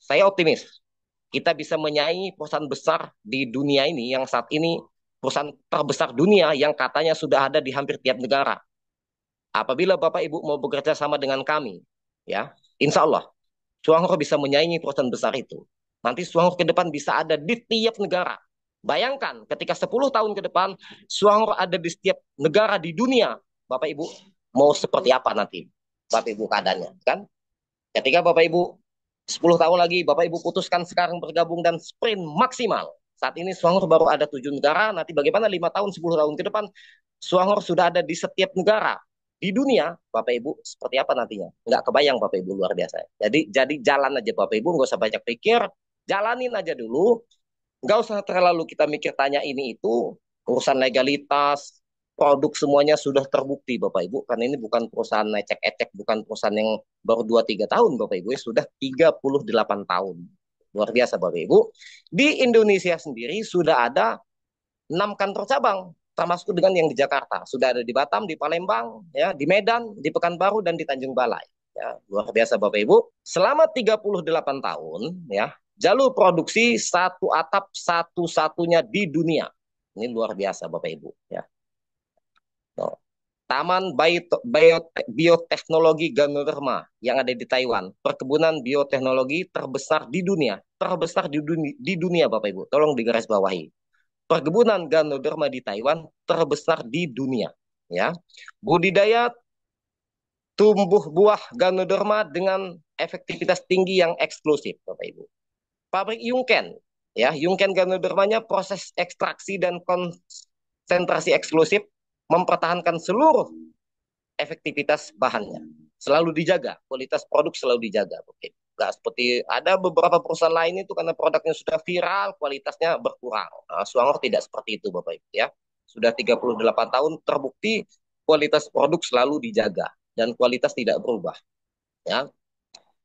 saya optimis kita bisa menyaingi perusahaan besar di dunia ini yang saat ini perusahaan terbesar dunia yang katanya sudah ada di hampir tiap negara. Apabila Bapak Ibu mau bekerja sama dengan kami, ya, insya Allah Selangor bisa menyaingi perusahaan besar itu. Nanti Selangor ke depan bisa ada di tiap negara. Bayangkan ketika 10 tahun ke depan Selangor ada di setiap negara di dunia. Bapak Ibu mau seperti apa nanti Bapak Ibu keadaannya kan? Ketika Bapak Ibu 10 tahun lagi Bapak Ibu putuskan sekarang bergabung dan sprint maksimal. Saat ini Swangor baru ada 7 negara, nanti bagaimana 5 tahun, 10 tahun ke depan Swangor sudah ada di setiap negara di dunia, Bapak Ibu seperti apa nantinya? Nggak kebayang Bapak Ibu, luar biasa. Jadi jalan aja Bapak Ibu, nggak usah banyak pikir, jalanin aja dulu, nggak usah terlalu kita mikir tanya ini itu, urusan legalitas, produk semuanya sudah terbukti Bapak Ibu, karena ini bukan perusahaan ecek-ecek, bukan perusahaan yang baru 2-3 tahun Bapak Ibu, sudah 38 tahun. Luar biasa Bapak Ibu. Di Indonesia sendiri sudah ada 6 kantor cabang, termasuk dengan yang di Jakarta. Sudah ada di Batam, di Palembang, ya, di Medan, di Pekanbaru, dan di Tanjung Balai. Ya, luar biasa Bapak Ibu. Selama 38 tahun, ya, jalur produksi satu atap satu-satunya di dunia. Ini luar biasa Bapak Ibu. Ya. No. Taman Bioteknologi Ganoderma yang ada di Taiwan. Perkebunan bioteknologi terbesar di dunia. Terbesar di dunia Bapak Ibu. Tolong digarisbawahi. Perkebunan Ganoderma di Taiwan terbesar di dunia. Ya, budidaya tumbuh buah Ganoderma dengan efektivitas tinggi yang eksklusif, Bapak Ibu. Pabrik Yungken, ya, Yungken Ganodermanya proses ekstraksi dan konsentrasi eksklusif mempertahankan seluruh efektivitas bahannya. Selalu dijaga, kualitas produk selalu dijaga. Oke. Nggak seperti ada beberapa perusahaan lain itu karena produknya sudah viral, kualitasnya berkurang. Nah, Swangor tidak seperti itu Bapak Ibu ya. Sudah 38 tahun terbukti kualitas produk selalu dijaga dan kualitas tidak berubah. Ya.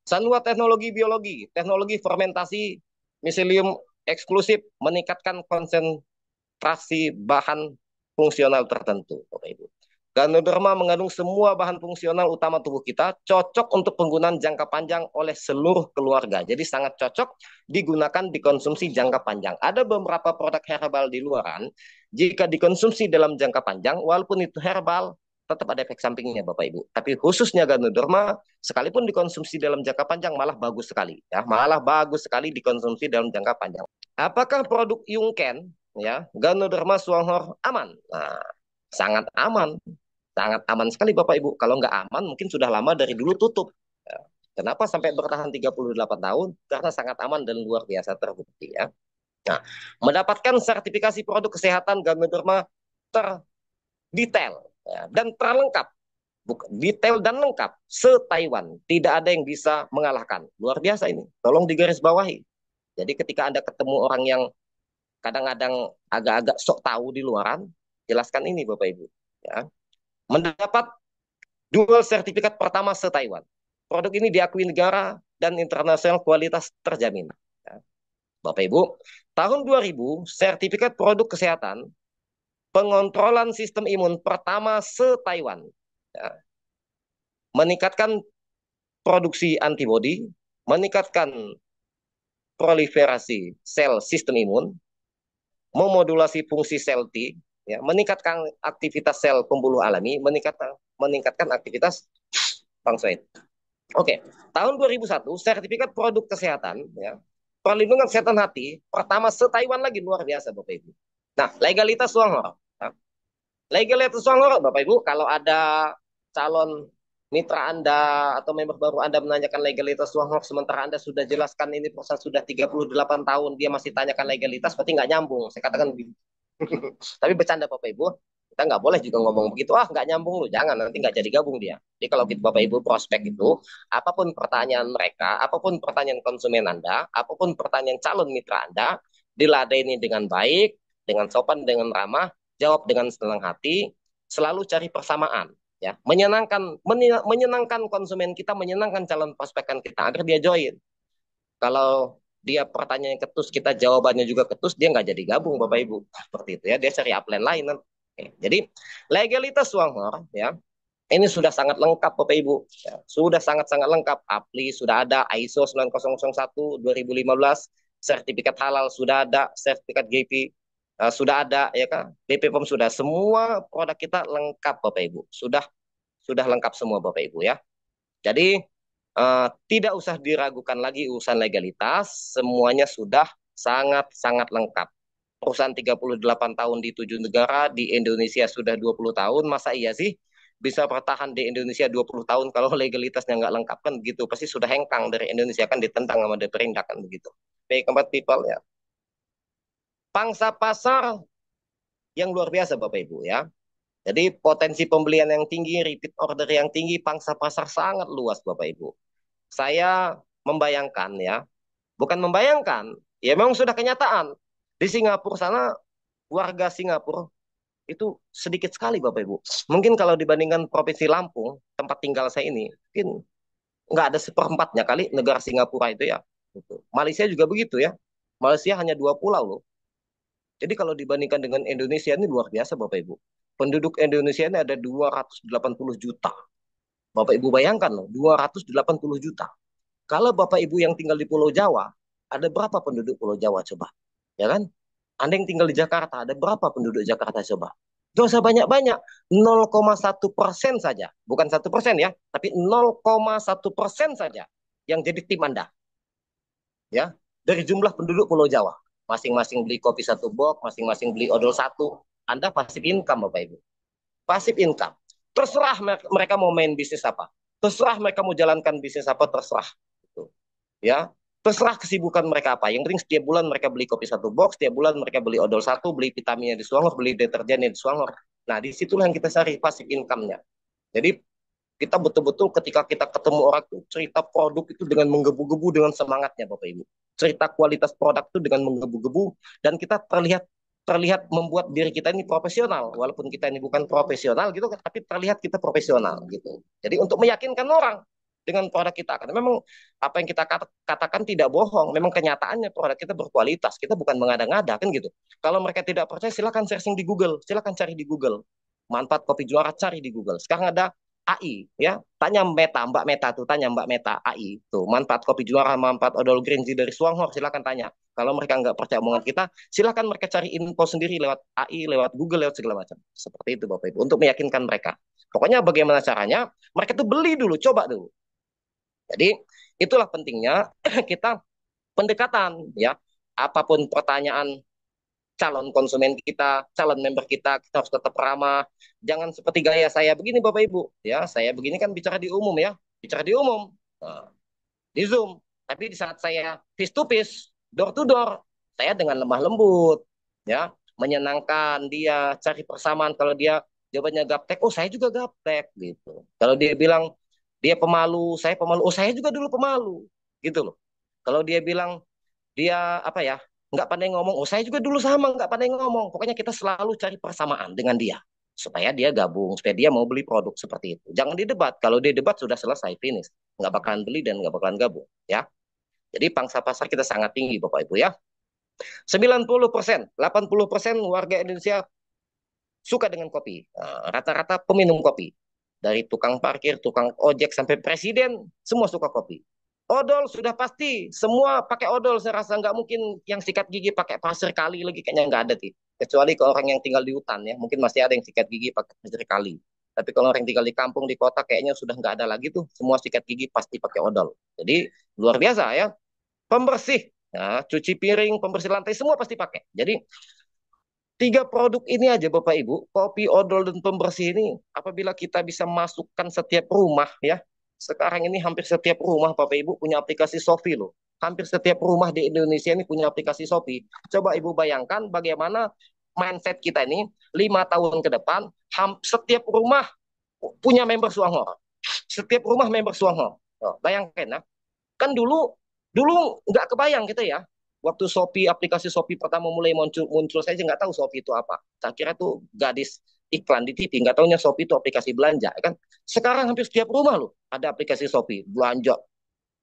Sanua Teknologi Biologi, teknologi fermentasi miselium eksklusif meningkatkan konsentrasi bahan fungsional tertentu, Bapak Ibu. Ganoderma mengandung semua bahan fungsional utama tubuh kita, cocok untuk penggunaan jangka panjang oleh seluruh keluarga. Jadi sangat cocok digunakan dikonsumsi jangka panjang. Ada beberapa produk herbal di luaran, jika dikonsumsi dalam jangka panjang, walaupun itu herbal, tetap ada efek sampingnya Bapak Ibu. Tapi khususnya Ganoderma, sekalipun dikonsumsi dalam jangka panjang, malah bagus sekali. Ya, malah bagus sekali dikonsumsi dalam jangka panjang. Apakah produk Yungken, ya, Ganoderma Swangor aman? Nah, sangat aman. Sangat aman sekali Bapak Ibu. Kalau nggak aman mungkin sudah lama dari dulu tutup. Ya. Kenapa sampai bertahan 38 tahun? Karena sangat aman dan luar biasa terbukti ya. Nah, mendapatkan sertifikasi produk kesehatan Ganoderma terdetail ya, dan terlengkap. Detail dan lengkap se-Taiwan. Tidak ada yang bisa mengalahkan. Luar biasa ini. Tolong digarisbawahi. Jadi ketika Anda ketemu orang yang kadang-kadang agak-agak sok tahu di luaran, jelaskan ini Bapak Ibu. Ya. Mendapat dual sertifikat pertama se-Taiwan. Produk ini diakui negara dan internasional kualitas terjamin. Ya. Bapak Ibu, tahun 2000 sertifikat produk kesehatan pengontrolan sistem imun pertama se-Taiwan. Ya. Meningkatkan produksi antibodi, meningkatkan proliferasi sel sistem imun, memodulasi fungsi sel T, ya, meningkatkan aktivitas sel pembuluh alami, meningkatkan aktivitas bangsoid. Oke, tahun 2001 sertifikat produk kesehatan, ya, perlindungan kesehatan hati pertama se-Taiwan lagi, luar biasa Bapak Ibu. Nah, legalitas Swangor. Nah, legalitas Swangor Bapak Ibu, kalau ada calon mitra Anda atau member baru Anda menanyakan legalitas Swangor sementara Anda sudah jelaskan ini proses sudah 38 tahun, dia masih tanyakan legalitas, berarti nggak nyambung. Saya katakan tapi bercanda Bapak Ibu, kita nggak boleh juga ngomong begitu, ah nggak nyambung lu, jangan, nanti nggak jadi gabung dia. Jadi kalau kita Bapak Ibu prospek itu, apapun pertanyaan mereka, apapun pertanyaan konsumen Anda, apapun pertanyaan calon mitra Anda, diladeni dengan baik, dengan sopan, dengan ramah, jawab dengan senang hati, selalu cari persamaan. Ya, menyenangkan konsumen kita, menyenangkan calon prospekan kita agar dia join. Kalau dia pertanyaan ketus, kita jawabannya juga ketus, dia nggak jadi gabung Bapak Ibu. Seperti itu ya, dia cari upline lain. Oke. Jadi legalitas Swangor ya, ini sudah sangat lengkap Bapak Ibu. Ya, sudah sangat-sangat lengkap. APLI sudah ada, ISO 9001 2015, sertifikat halal sudah ada, sertifikat GP sudah ada ya kan. BPOM sudah, semua produk kita lengkap Bapak Ibu. Sudah lengkap semua Bapak Ibu ya. Jadi tidak usah diragukan lagi urusan legalitas, semuanya sudah sangat-sangat lengkap. Perusahaan 38 tahun di 7 negara, di Indonesia sudah 20 tahun, masa iya sih bisa bertahan di Indonesia 20 tahun kalau legalitasnya nggak lengkap kan gitu. Pasti sudah hengkang dari Indonesia kan ditentang sama pemerintah kan begitu. Baik, keempat people ya. Pangsa pasar yang luar biasa Bapak Ibu ya. Jadi potensi pembelian yang tinggi, repeat order yang tinggi, pangsa pasar sangat luas Bapak Ibu. Saya membayangkan ya, bukan membayangkan, ya memang sudah kenyataan. Di Singapura sana, warga Singapura itu sedikit sekali Bapak Ibu. Mungkin kalau dibandingkan Provinsi Lampung, tempat tinggal saya ini, mungkin nggak ada seperempatnya kali negara Singapura itu ya. Gitu. Malaysia juga begitu ya. Malaysia hanya 2 pulau loh. Jadi kalau dibandingkan dengan Indonesia ini luar biasa Bapak Ibu. Penduduk Indonesia ini ada 280 juta. Bapak Ibu bayangkan loh, 280 juta. Kalau Bapak Ibu yang tinggal di Pulau Jawa, ada berapa penduduk Pulau Jawa coba? Ya kan? Anda yang tinggal di Jakarta, ada berapa penduduk Jakarta coba? Gak usah banyak-banyak, 0,1% saja. Bukan 1% ya, tapi 0,1% saja yang jadi tim Anda. Ya, dari jumlah penduduk Pulau Jawa. Masing-masing beli kopi satu box, masing-masing beli odol satu. Anda pasif income, Bapak Ibu. Pasif income. Terserah mereka mau main bisnis apa. Terserah mereka mau jalankan bisnis apa, terserah. Gitu. Ya, terserah kesibukan mereka apa. Yang penting setiap bulan mereka beli kopi satu box, setiap bulan mereka beli odol satu, beli vitaminnya di Selangor, beli deterjennya di Selangor. Nah, disitulah yang kita cari pasif income-nya. Jadi kita betul-betul ketika kita ketemu orang tuh cerita produk itu dengan menggebu-gebu dengan semangatnya Bapak Ibu. Cerita kualitas produk itu dengan menggebu-gebu dan kita terlihat terlihat membuat diri kita ini profesional walaupun kita ini bukan profesional gitu tapi terlihat kita profesional gitu. Jadi untuk meyakinkan orang dengan produk kita karena memang apa yang kita katakan tidak bohong, memang kenyataannya produk kita berkualitas, kita bukan mengada-ngada kan gitu. Kalau mereka tidak percaya silakan searching di Google, silakan cari di Google. Manfaat kopi juara cari di Google. Sekarang ada AI ya, tanya Meta, Mbak Meta tuh, tanya Mbak Meta AI tuh, manfaat kopi juara, manfaat odol green tea dari Swanghor, silakan tanya. Kalau mereka nggak percaya omongan kita, silakan mereka cari info sendiri lewat AI, lewat Google, lewat segala macam. Seperti itu Bapak Ibu, untuk meyakinkan mereka. Pokoknya bagaimana caranya, mereka tuh beli dulu, coba dulu. Jadi itulah pentingnya kita pendekatan ya. Apapun pertanyaan calon konsumen kita, calon member kita harus tetap ramah. Jangan seperti gaya saya begini Bapak Ibu, ya. Saya begini kan bicara di umum ya, bicara di umum, nah, di Zoom. Tapi di saat saya face to face, door to door, saya dengan lemah lembut, ya, menyenangkan dia, cari persamaan. Kalau dia jawabannya gaptek, oh saya juga gaptek gitu. Kalau dia bilang dia pemalu, saya pemalu, oh saya juga dulu pemalu, gitu loh. Kalau dia bilang dia apa ya nggak pandai ngomong, oh saya juga dulu sama nggak pandai ngomong. Pokoknya kita selalu cari persamaan dengan dia supaya dia gabung, supaya dia mau beli produk seperti itu. Jangan didebat, kalau dia debat sudah selesai finish, nggak bakalan beli dan nggak bakalan gabung ya. Jadi pangsa pasar kita sangat tinggi Bapak Ibu ya. 90%, 80% warga Indonesia suka dengan kopi. Rata-rata peminum kopi. Dari tukang parkir, tukang ojek, sampai presiden, semua suka kopi. Odol sudah pasti, semua pakai odol. Saya rasa nggak mungkin yang sikat gigi pakai pasir kali lagi, kayaknya nggak ada sih. Kecuali ke orang yang tinggal di hutan ya, mungkin masih ada yang sikat gigi pakai pasir kali. Tapi kalau orang yang tinggal di kampung, di kota, kayaknya sudah nggak ada lagi tuh. Semua sikat gigi pasti pakai odol. Jadi luar biasa ya. Pembersih, ya, cuci piring, pembersih lantai, semua pasti pakai. Jadi 3 produk ini aja Bapak Ibu, kopi, odol, dan pembersih ini, apabila kita bisa masukkan setiap rumah ya, sekarang ini hampir setiap rumah Bapak Ibu punya aplikasi Shopee loh. Hampir setiap rumah di Indonesia ini punya aplikasi Shopee. Coba Ibu bayangkan bagaimana mindset kita ini 5 tahun ke depan, setiap rumah punya member Suanghor. Setiap rumah member Suanghor. Oh, bayangkan ya, kan dulu dulu nggak kebayang gitu ya. Waktu Shopee, aplikasi Shopee pertama mulai muncul saya nggak tahu Shopee itu apa. Saya kira itu gadis iklan di TV, nggak tahunya Shopee itu aplikasi belanja kan. Sekarang hampir setiap rumah loh ada aplikasi Shopee belanja.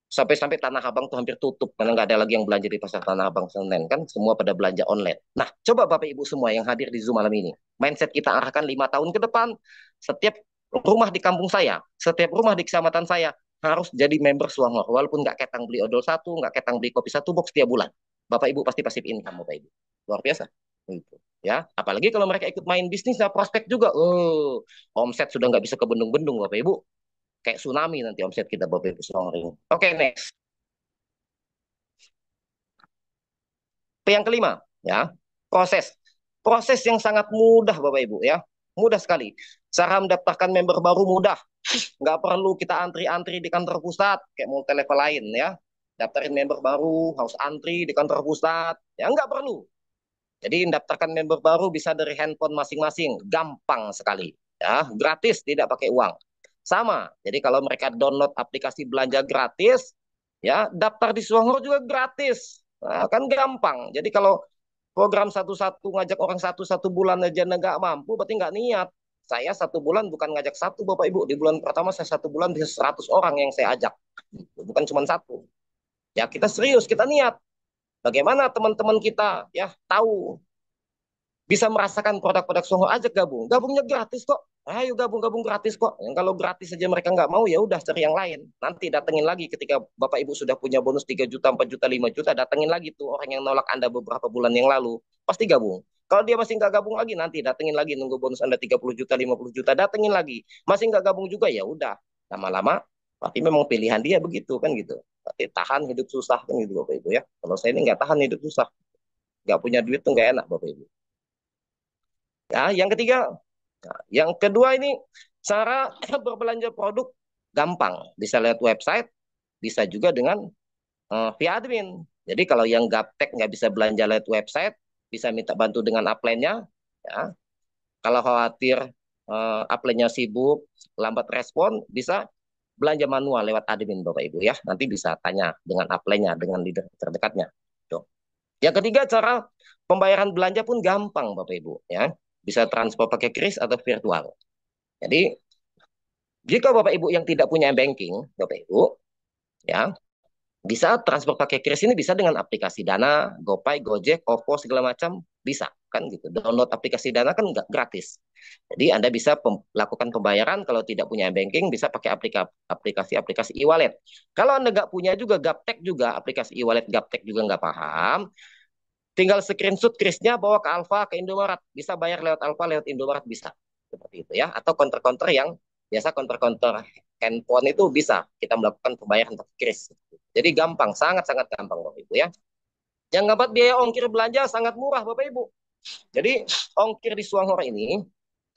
Sampai-sampai Tanah Abang tuh hampir tutup karena nggak ada lagi yang belanja di pasar Tanah Abang Senen kan, semua pada belanja online. Nah, coba Bapak Ibu semua yang hadir di Zoom malam ini, mindset kita arahkan 5 tahun ke depan, setiap rumah di kampung saya, setiap rumah di kecamatan saya harus jadi member Suangor, walaupun nggak ketang beli odol satu, nggak ketang beli kopi satu box tiap bulan. Bapak Ibu pasti pasif income Bapak Ibu, luar biasa. Gitu. Ya, apalagi kalau mereka ikut main bisnis, nah prospek juga. Omset sudah nggak bisa kebendung-bendung Bapak Ibu, kayak tsunami nanti omset kita Bapak Ibu Songring. Oke, next. Yang kelima, ya, proses. Proses yang sangat mudah Bapak Ibu ya. Mudah sekali. Cara mendaftarkan member baru mudah. Nggak perlu kita antri-antri di kantor pusat kayak multi level lain ya. Daftarin member baru, harus antri di kantor pusat. Ya nggak perlu. Jadi mendaftarkan member baru bisa dari handphone masing-masing. Gampang sekali. Ya, gratis, tidak pakai uang. Sama. Jadi kalau mereka download aplikasi belanja gratis, ya daftar di Suangro juga gratis. Nah, kan gampang. Jadi kalau program satu-satu ngajak orang satu-satu bulan aja nggak mampu, berarti nggak niat. Saya satu bulan bukan ngajak satu Bapak Ibu. Di bulan pertama saya satu bulan bisa 100 orang yang saya ajak. Bukan cuma satu. Ya kita serius, kita niat. Bagaimana teman-teman kita ya tahu bisa merasakan produk-produk Songo, ajak gabung. Gabungnya gratis kok. Ayo gabung-gabung gratis kok. Yang kalau gratis saja mereka nggak mau, ya udah cari yang lain. Nanti datengin lagi ketika Bapak Ibu sudah punya bonus 3 juta, 4 juta, 5 juta, datengin lagi tuh orang yang nolak Anda beberapa bulan yang lalu. Pasti gabung. Kalau dia masih nggak gabung lagi, nanti datengin lagi nunggu bonus Anda 30 juta, 50 juta, datengin lagi. Masih nggak gabung juga, ya udah. Lama-lama, tapi memang pilihan dia begitu kan gitu. Tapi tahan hidup susah kan gitu Bapak Ibu ya. Kalau saya ini nggak tahan hidup susah. Nggak punya duit tuh nggak enak Bapak Ibu. Ya, yang ketiga, nah, yang kedua ini cara berbelanja produk gampang, bisa lewat website, bisa juga dengan via admin. Jadi kalau yang gaptek nggak bisa belanja lewat website, bisa minta bantu dengan upline-nya. Ya. Kalau khawatir upline-nya sibuk, lambat respon, bisa belanja manual lewat admin Bapak Ibu ya. Nanti bisa tanya dengan upline-nya, dengan leader terdekatnya. Tuh. Yang ketiga, cara pembayaran belanja pun gampang Bapak Ibu ya. Bisa transfer pakai kris atau virtual. Jadi jika Bapak Ibu yang tidak punya banking, Bapak Ibu, ya bisa transfer pakai kris ini bisa dengan aplikasi Dana, GoPay, Gojek, OVO segala macam bisa kan gitu. Download aplikasi Dana kan nggak gratis. Jadi Anda bisa lakukan pembayaran kalau tidak punya banking bisa pakai aplikasi e-wallet. Kalau Anda nggak punya juga Gaptek juga aplikasi e-wallet Gaptek juga nggak paham, tinggal screenshot krisnya bawa ke Alfa, ke Indomaret. Bisa bayar lewat Alfa, lewat Indomaret bisa. Seperti itu ya. Atau counter-counter yang biasa counter-counter handphone itu bisa kita melakukan pembayaran pakai kris. Jadi gampang, sangat-sangat gampang Bapak Ibu ya. Yang keempat, biaya ongkir belanja sangat murah Bapak Ibu. Jadi ongkir di Suanghor ini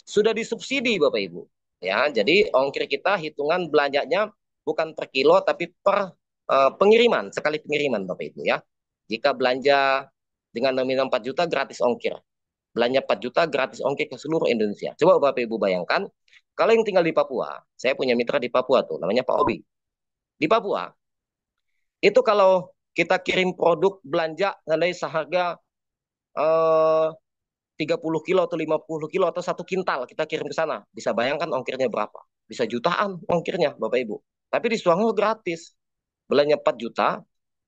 sudah disubsidi Bapak Ibu. Ya, jadi ongkir kita hitungan belanjanya bukan per kilo tapi per pengiriman, sekali pengiriman Bapak Ibu ya. Jika belanja dengan nominal 4 juta gratis ongkir. Belanja 4 juta gratis ongkir ke seluruh Indonesia. Coba Bapak Ibu bayangkan, kalau yang tinggal di Papua, saya punya mitra di Papua tuh, namanya Pak Obi. Di Papua, itu kalau kita kirim produk belanja nilai seharga eh, 30 kilo atau 50 kilo atau 1 kintal kita kirim ke sana. Bisa bayangkan ongkirnya berapa? Bisa jutaan ongkirnya Bapak Ibu. Tapi di Suango gratis. Belanja 4 juta,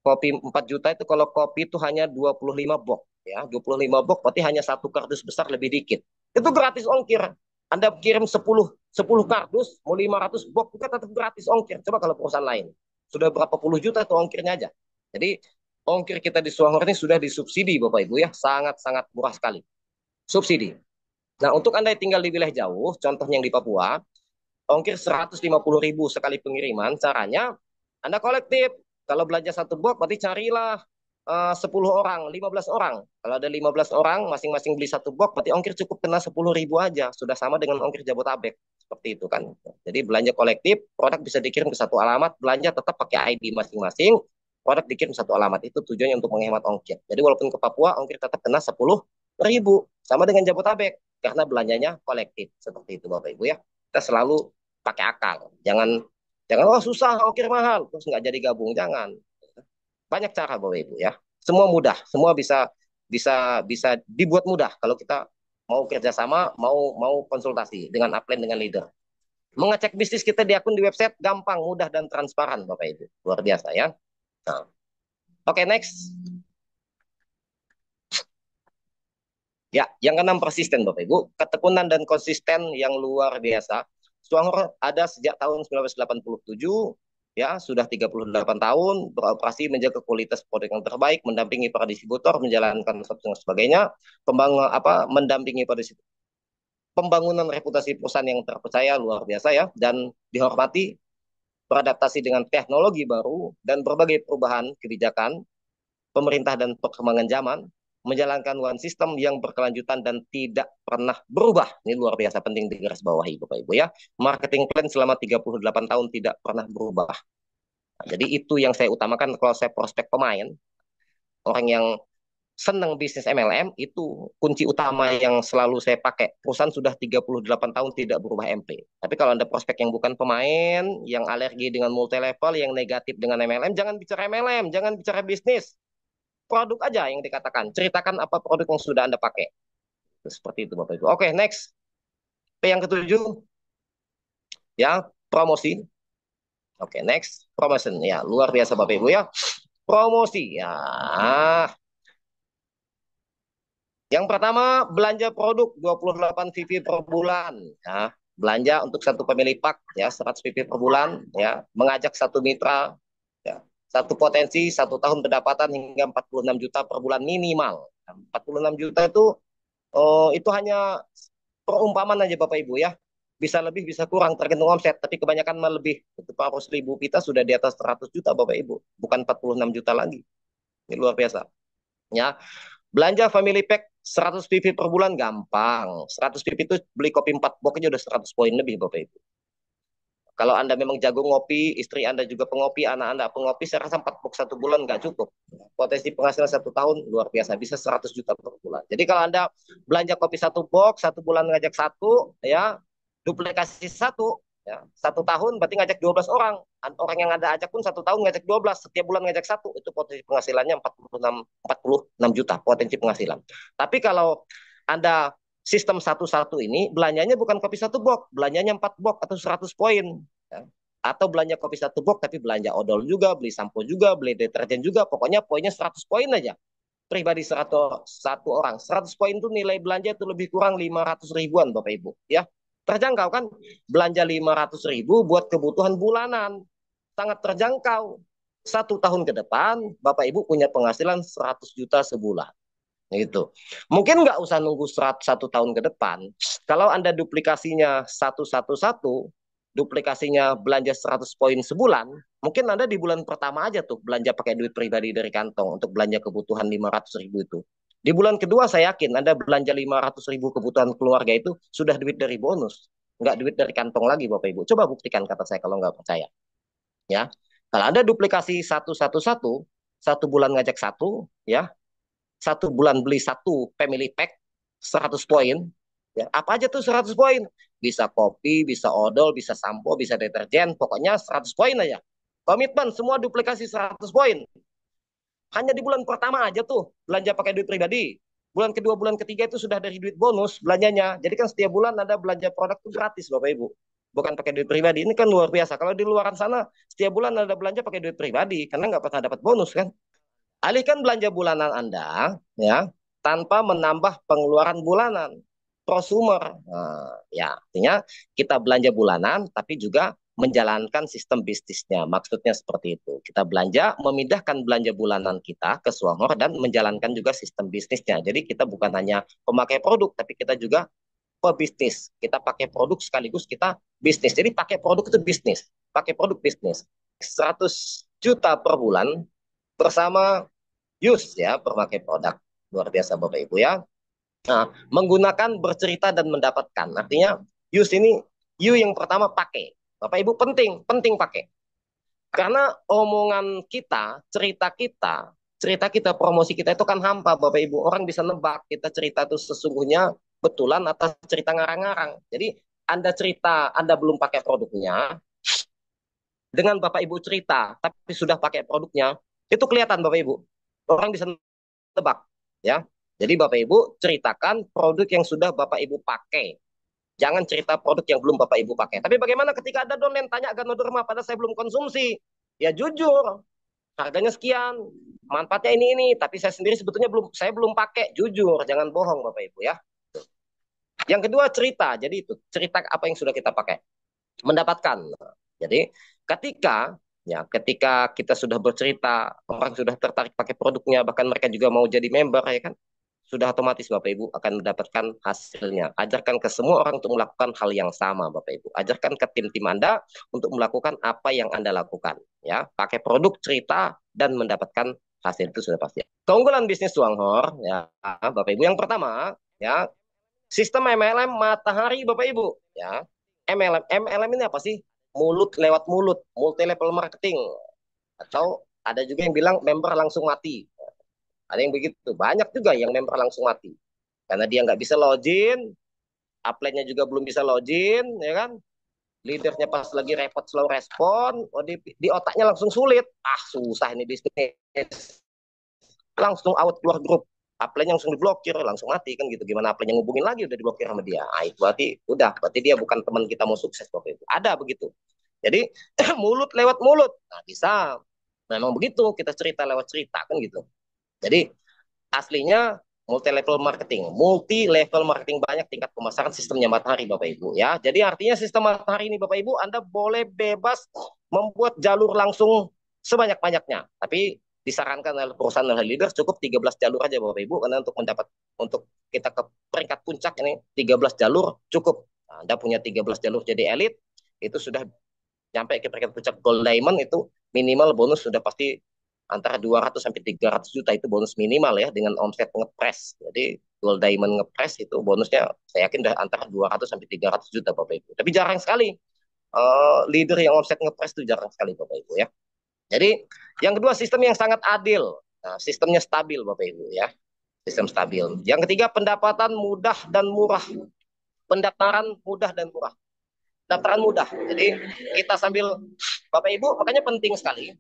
kopi 4 juta itu kalau kopi itu hanya 25 box ya, 25 box berarti hanya satu kardus besar lebih dikit. Itu gratis ongkir. Anda kirim 10 kardus, mau 500 box juga tetap gratis ongkir. Coba kalau perusahaan lain. Sudah berapa puluh juta itu ongkirnya aja. Jadi ongkir kita di Suanghor ini sudah disubsidi Bapak Ibu ya, sangat-sangat murah sekali. Subsidi. Nah, untuk Anda yang tinggal di wilayah jauh, contohnya yang di Papua, ongkir 150.000 sekali pengiriman, caranya Anda kolektif. Kalau belanja satu box, berarti carilah 10 orang, 15 orang. Kalau ada 15 orang, masing-masing beli satu box, berarti ongkir cukup kena 10.000 aja. Sudah sama dengan ongkir Jabotabek. Seperti itu kan. Jadi belanja kolektif, produk bisa dikirim ke satu alamat, belanja tetap pakai ID masing-masing, produk dikirim satu alamat. Itu tujuannya untuk menghemat ongkir. Jadi walaupun ke Papua, ongkir tetap kena 10.000. Sama dengan Jabotabek. Karena belanjanya kolektif. Seperti itu Bapak Ibu ya. Kita selalu pakai akal. Jangan jangan oh susah ongkir mahal terus nggak jadi gabung, jangan. Banyak cara Bapak Ibu ya. Semua mudah, semua bisa bisa bisa dibuat mudah kalau kita mau kerjasama, mau konsultasi dengan upline dengan leader. Mengecek bisnis kita di akun di website gampang, mudah dan transparan Bapak Ibu. Luar biasa ya. Nah. Oke, next. Ya, yang keenam persisten Bapak Ibu, ketekunan dan konsisten yang luar biasa. Suanghor ada sejak tahun 1987, ya sudah 38 tahun beroperasi menjaga kualitas produk yang terbaik, mendampingi para distributor, menjalankan dan sebagainya, mendampingi para distributor. Pembangunan reputasi perusahaan yang terpercaya luar biasa ya dan dihormati, beradaptasi dengan teknologi baru dan berbagai perubahan kebijakan pemerintah dan perkembangan zaman. menjalankan one system yang berkelanjutan dan tidak pernah berubah. Ini luar biasa penting digarisbawahi Bapak Ibu ya. Marketing plan selama 38 tahun tidak pernah berubah. Nah, jadi itu yang saya utamakan kalau saya prospek pemain, orang yang senang bisnis MLM itu kunci utama yang selalu saya pakai. Perusahaan sudah 38 tahun tidak berubah MP. Tapi kalau Anda prospek yang bukan pemain, yang alergi dengan multi level, yang negatif dengan MLM, jangan bicara MLM, jangan bicara bisnis. Produk aja yang dikatakan. Ceritakan apa produk yang sudah Anda pakai. Seperti itu Bapak Ibu. Oke, next. P yang ketujuh, ya, promosi. Oke, next. Promotion. Ya, luar biasa Bapak Ibu ya. Promosi. Ya, yang pertama, belanja produk 28 VV per bulan. Ya, belanja untuk satu pemilih pak, ya, 100 VV per bulan. Ya, mengajak satu mitra, ya, satu potensi, 1 tahun pendapatan hingga 46 juta per bulan minimal. 46 juta itu hanya perumpamaan aja Bapak Ibu ya. Bisa lebih, bisa kurang, tergantung omset. Tapi kebanyakan mah lebih. Itu 400.000 kita sudah di atas 100 juta Bapak Ibu. Bukan 46 juta lagi. Ini luar biasa. Ya, belanja family pack 100 PV per bulan gampang. 100 PV itu beli kopi 4 box aja udah 100 poin lebih Bapak Ibu. Kalau Anda memang jago ngopi, istri Anda juga pengopi, anak Anda pengopi, saya rasa 4 box 1 bulan nggak cukup. Potensi penghasilan 1 tahun luar biasa, bisa 100 juta per bulan. Jadi kalau Anda belanja kopi 1 box, 1 bulan ngajak satu, ya, duplikasi satu, ya, 1 tahun berarti ngajak 12 orang. Orang yang Anda ajak pun 1 tahun ngajak 12, setiap bulan ngajak satu, itu potensi penghasilannya 46 juta potensi penghasilan. Tapi kalau Anda sistem satu-satu ini belanjanya bukan kopi 1 box, belanjanya 4 box atau 100 poin. Ya. Atau belanja kopi 1 box tapi belanja odol juga, beli sampo juga, beli deterjen juga, pokoknya poinnya 100 poin aja. Pribadi satu orang, 100 poin itu nilai belanja itu lebih kurang 500 ribuan Bapak Ibu. Ya, terjangkau kan? Belanja 500 ribu buat kebutuhan bulanan. Sangat terjangkau. 1 tahun ke depan, Bapak Ibu punya penghasilan 100 juta sebulan. Gitu. Mungkin nggak usah nunggu 1 tahun ke depan. Kalau Anda duplikasinya satu, duplikasinya belanja 100 poin sebulan, mungkin Anda di bulan pertama aja tuh belanja pakai duit pribadi dari kantong untuk belanja kebutuhan 500 ribu itu. Di bulan kedua saya yakin Anda belanja 500 ribu kebutuhan keluarga itu sudah duit dari bonus. Nggak duit dari kantong lagi Bapak Ibu. Coba buktikan kata saya kalau nggak percaya. Ya, kalau Anda duplikasi 1 bulan ngajak satu, ya, 1 bulan beli satu family pack 100 poin. Ya, apa aja tuh 100 poin? Bisa kopi, bisa odol, bisa sampo, bisa deterjen, pokoknya 100 poin aja. Komitmen semua duplikasi 100 poin. Hanya di bulan pertama aja tuh belanja pakai duit pribadi. Bulan kedua, bulan ketiga itu sudah dari duit bonus belanjanya. Jadi kan setiap bulan ada belanja produk itu gratis Bapak Ibu. Bukan pakai duit pribadi. Ini kan luar biasa. Kalau di luaran sana setiap bulan ada belanja pakai duit pribadi karena nggak pernah dapat bonus kan. Alihkan belanja bulanan Anda ya tanpa menambah pengeluaran bulanan. Prosumer. Nah, ya, artinya kita belanja bulanan tapi juga menjalankan sistem bisnisnya. Maksudnya seperti itu. Kita belanja, memindahkan belanja bulanan kita ke Swahor dan menjalankan juga sistem bisnisnya. Jadi kita bukan hanya pemakai produk, tapi kita juga pebisnis. Kita pakai produk sekaligus kita bisnis. Jadi pakai produk itu bisnis. Pakai produk bisnis. 100 juta per bulan bersama use ya pemakai produk. Luar biasa Bapak Ibu ya. Nah, menggunakan bercerita dan mendapatkan. Artinya use ini you yang pertama pakai. Bapak Ibu penting pakai. Karena omongan kita, cerita kita, promosi kita itu kan hampa Bapak Ibu. Orang bisa nebak kita cerita itu sesungguhnya betulan atau cerita ngarang-ngarang. Jadi Anda cerita, Anda belum pakai produknya, dengan Bapak Ibu cerita, tapi sudah pakai produknya, itu kelihatan Bapak Ibu. Orang bisa tebak, ya. Jadi Bapak Ibu ceritakan produk yang sudah Bapak Ibu pakai. Jangan cerita produk yang belum Bapak Ibu pakai. Tapi bagaimana ketika ada domain tanya Ganoderma pada saya belum konsumsi? Ya jujur, harganya sekian, manfaatnya ini, tapi saya sendiri sebetulnya saya belum pakai. Jujur, jangan bohong Bapak Ibu ya. Yang kedua cerita, jadi itu cerita apa yang sudah kita pakai, mendapatkan. Jadi ketika kita sudah bercerita, orang sudah tertarik pakai produknya, bahkan mereka juga mau jadi member ya kan, sudah otomatis Bapak Ibu akan mendapatkan hasilnya. Ajarkan ke semua orang untuk melakukan hal yang sama Bapak Ibu. Ajarkan ke tim-tim Anda untuk melakukan apa yang Anda lakukan. Ya, pakai produk, cerita, dan mendapatkan hasil itu sudah pasti. Keunggulan bisnis Tuanghor, ya, Bapak Ibu, yang pertama, ya, sistem MLM matahari, Bapak Ibu, ya. MLM ini apa sih? Mulut lewat mulut, multi level marketing, atau ada juga yang bilang member langsung mati. Ada yang begitu. Banyak juga yang member langsung mati. Karena dia nggak bisa login, upline-nya juga belum bisa login, ya kan? Leadernya pas lagi repot slow respon, oh di otaknya langsung sulit. Ah, susah ini bisnis. Langsung out keluar grup. Upline langsung diblokir, langsung mati kan gitu. Gimana upline yang ngubungin lagi udah diblokir sama dia. Ah, itu berarti dia bukan teman kita mau sukses waktu itu. Ada begitu. Jadi mulut lewat mulut. Nah, bisa. Memang begitu kita cerita lewat cerita kan gitu. Jadi aslinya multi level marketing banyak tingkat pemasaran sistemnya Matahari Bapak Ibu ya. Jadi artinya sistem Matahari ini Bapak Ibu Anda boleh bebas membuat jalur langsung sebanyak-banyaknya. Tapi disarankan oleh perusahaan dan leader cukup 13 jalur aja Bapak Ibu karena untuk kita ke peringkat puncak ini 13 jalur cukup. Nah, Anda punya 13 jalur jadi elit itu sudah nyampe ke peringkat puncak gold diamond itu minimal bonus sudah pasti antara 200 sampai 300 juta itu bonus minimal ya dengan omset ngepres. Jadi gold diamond ngepres itu bonusnya saya yakin udah antara 200 sampai 300 juta Bapak Ibu. Tapi jarang sekali leader yang omset ngepres itu jarang sekali Bapak Ibu ya. Jadi yang kedua sistem yang sangat adil. Nah, sistemnya stabil Bapak Ibu ya. Sistem stabil. Yang ketiga pendapatan mudah dan murah. Pendaftaran mudah dan murah. Pendaftaran mudah. Jadi kita sambil Bapak Ibu makanya penting sekali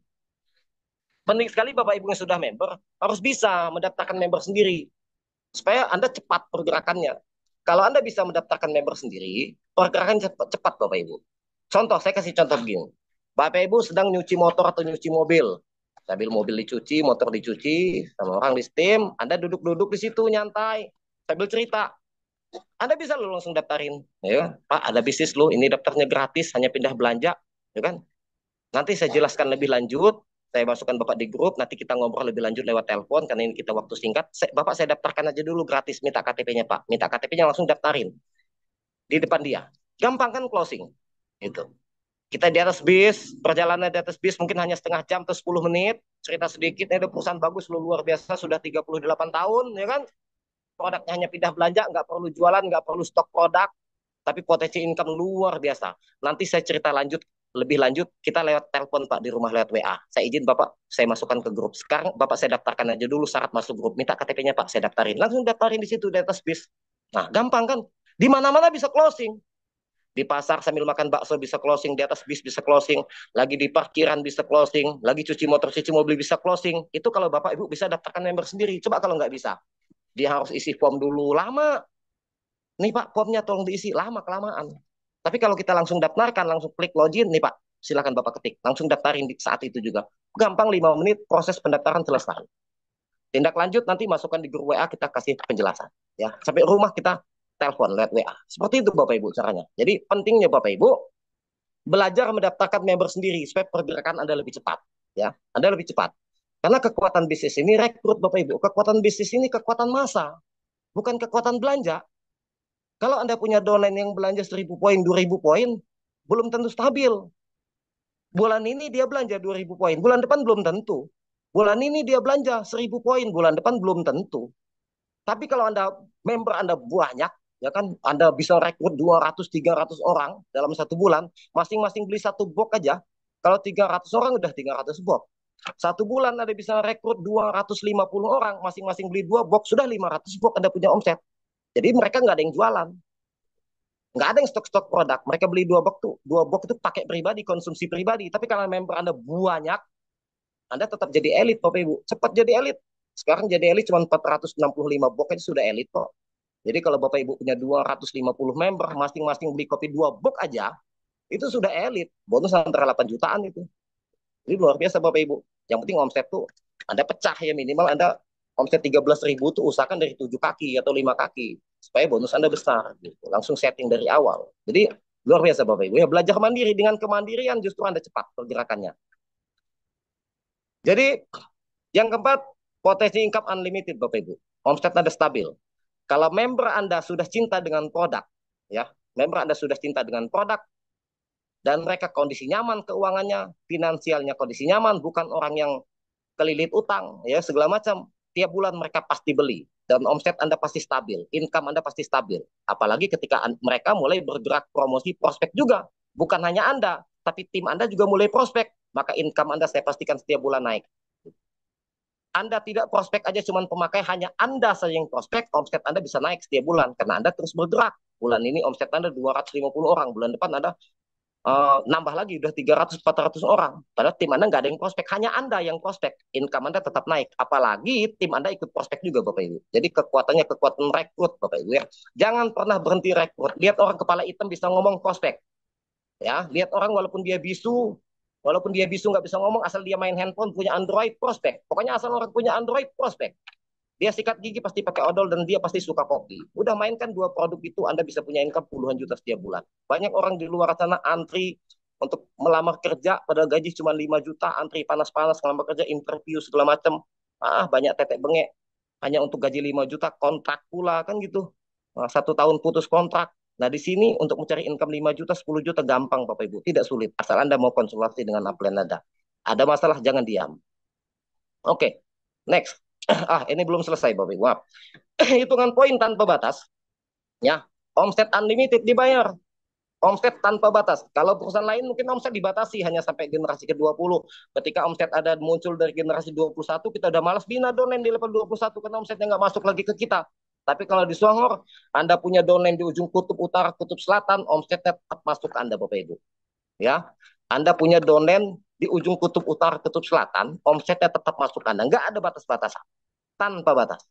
Bapak Ibu yang sudah member harus bisa mendaftarkan member sendiri supaya Anda cepat pergerakannya. Kalau Anda bisa mendaftarkan member sendiri, pergerakan cepat, cepat Bapak Ibu. Contoh, saya kasih contoh begini. Bapak Ibu sedang nyuci motor atau nyuci mobil. Sambil mobil dicuci, motor dicuci, sama orang di steam, Anda duduk-duduk di situ nyantai, sambil cerita. Anda bisa lo langsung daftarin. Ya, Pak, ada bisnis lo, ini daftarnya gratis, hanya pindah belanja. Ya kan? Nanti saya jelaskan lebih lanjut. Saya masukkan Bapak di grup, nanti kita ngobrol lebih lanjut lewat telepon, karena ini kita waktu singkat. Bapak saya daftarkan aja dulu gratis, minta KTP-nya Pak. Minta KTP-nya langsung daftarin di depan dia. Gampang kan closing? Itu. Kita di atas bis, perjalanan di atas bis mungkin hanya setengah jam atau 10 menit. Cerita sedikit, ada perusahaan bagus, luar biasa, sudah 38 tahun, ya kan? Produknya hanya pindah belanja, nggak perlu jualan, nggak perlu stok produk, tapi potensi income luar biasa. Nanti saya cerita lebih lanjut, kita lewat telepon Pak di rumah lewat WA. Saya izin Bapak, saya masukkan ke grup. Sekarang Bapak saya daftarkan aja dulu syarat masuk grup. Minta KTP-nya Pak, saya daftarin. Langsung daftarin di situ di atas bis. Nah, gampang kan? Di mana-mana bisa closing. Di pasar sambil makan bakso bisa closing, di atas bis bisa closing, lagi di parkiran bisa closing, lagi cuci motor, cuci mobil bisa closing. Itu kalau Bapak Ibu bisa daftarkan member sendiri. Coba kalau nggak bisa, dia harus isi form dulu, lama. Nih Pak, formnya tolong diisi, lama kelamaan. Tapi kalau kita langsung daftarkan, langsung klik login, nih Pak, silakan Bapak ketik. Langsung daftarin di saat itu juga. Gampang 5 menit proses pendaftaran selesai. Tindak lanjut nanti masukkan di grup WA, kita kasih penjelasan. Ya, sampai rumah kita telepon lewat WA. Seperti itu Bapak Ibu caranya. Jadi pentingnya Bapak Ibu belajar mendaftarkan member sendiri supaya pergerakan Anda lebih cepat. Ya, Anda lebih cepat. Karena kekuatan bisnis ini rekrut Bapak Ibu. Kekuatan bisnis ini kekuatan massa, bukan kekuatan belanja. Kalau Anda punya domain yang belanja 1.000 poin, 2.000 poin, belum tentu stabil. Bulan ini dia belanja 2.000 poin, bulan depan belum tentu. Bulan ini dia belanja 1.000 poin, bulan depan belum tentu. Tapi kalau member Anda banyak, ya kan Anda bisa rekrut 200 300 orang dalam satu bulan, masing-masing beli satu box aja. Kalau 300 orang udah 300 box. Satu bulan Anda bisa rekrut 250 orang, masing-masing beli 2 box, sudah 500 box Anda punya omset. Jadi mereka nggak ada yang jualan, nggak ada yang stok-stok produk. Mereka beli 2 box itu pakai pribadi, konsumsi pribadi. Tapi kalau member Anda banyak, Anda tetap jadi elit, Bapak Ibu. Cepat jadi elit. Sekarang jadi elit cuma 465 box itu sudah elit kok. Jadi kalau Bapak Ibu punya 250 member, masing-masing beli kopi 2 box aja, itu sudah elit. Bonus antara 8 jutaan itu. Ini luar biasa Bapak Ibu. Yang penting omset tuh Anda pecah ya, minimal Anda omset 13.000 tuh usahakan dari 7 kaki atau 5 kaki supaya bonus Anda besar gitu. Langsung setting dari awal. Jadi luar biasa Bapak Ibu ya, belajar mandiri. Dengan kemandirian justru Anda cepat pergerakannya. Jadi yang keempat, potensi income unlimited Bapak Ibu. Omset Anda stabil. Kalau member Anda sudah cinta dengan produk, ya, member Anda sudah cinta dengan produk dan mereka kondisi nyaman keuangannya, finansialnya kondisi nyaman, bukan orang yang kelilit utang, ya segala macam. Tiap bulan mereka pasti beli dan omset Anda pasti stabil, income Anda pasti stabil. Apalagi ketika mereka mulai bergerak promosi prospek juga, bukan hanya Anda, tapi tim Anda juga mulai prospek, maka income Anda saya pastikan setiap bulan naik. Anda tidak prospek aja cuma pemakai, hanya Anda saja yang prospek, omset Anda bisa naik setiap bulan karena Anda terus bergerak. Bulan ini omset Anda 250 orang, bulan depan Anda nambah lagi udah 300-400 orang. Padahal tim Anda nggak ada yang prospek, hanya Anda yang prospek. Income Anda tetap naik. Apalagi tim Anda ikut prospek juga Bapak Ibu. Jadi kekuatannya kekuatan rekrut Bapak Ibu ya. Jangan pernah berhenti rekrut. Lihat orang kepala hitam bisa ngomong prospek. Ya, lihat orang walaupun dia bisu nggak bisa ngomong, asal dia main handphone, punya Android, prospek. Pokoknya asal orang punya Android, prospek. Dia sikat gigi pasti pakai odol dan dia pasti suka kopi. Udah mainkan dua produk itu, Anda bisa punya income puluhan juta setiap bulan. Banyak orang di luar sana antri untuk melamar kerja, padahal gaji cuma 5 juta, antri panas-panas, melamar kerja, interview, segala macam. Banyak tetek bengek. Hanya untuk gaji 5 juta, kontrak pula, kan gitu. 1 tahun putus kontrak. Nah, di sini untuk mencari income 5 juta, 10 juta gampang Bapak Ibu. Tidak sulit. Asal Anda mau konsultasi dengan upline Anda. Ada masalah, jangan diam. Oke, next. Ini belum selesai Bapak Ibu. Maaf. Hitungan poin tanpa batas. Ya, omset unlimited dibayar. Omset tanpa batas. Kalau perusahaan lain mungkin omset dibatasi hanya sampai generasi ke-20. Ketika omset ada muncul dari generasi 21, kita udah malas bina domain di level 21 karena omsetnya nggak masuk lagi ke kita. Tapi kalau di Songhor, Anda punya domain di ujung kutub utara, kutub selatan, omsetnya tetap masuk ke Anda Bapak Ibu. Ya, Anda punya domain di ujung kutub utara, kutub selatan, omsetnya tetap masuk Anda. Nggak ada batas-batasan, tanpa batas.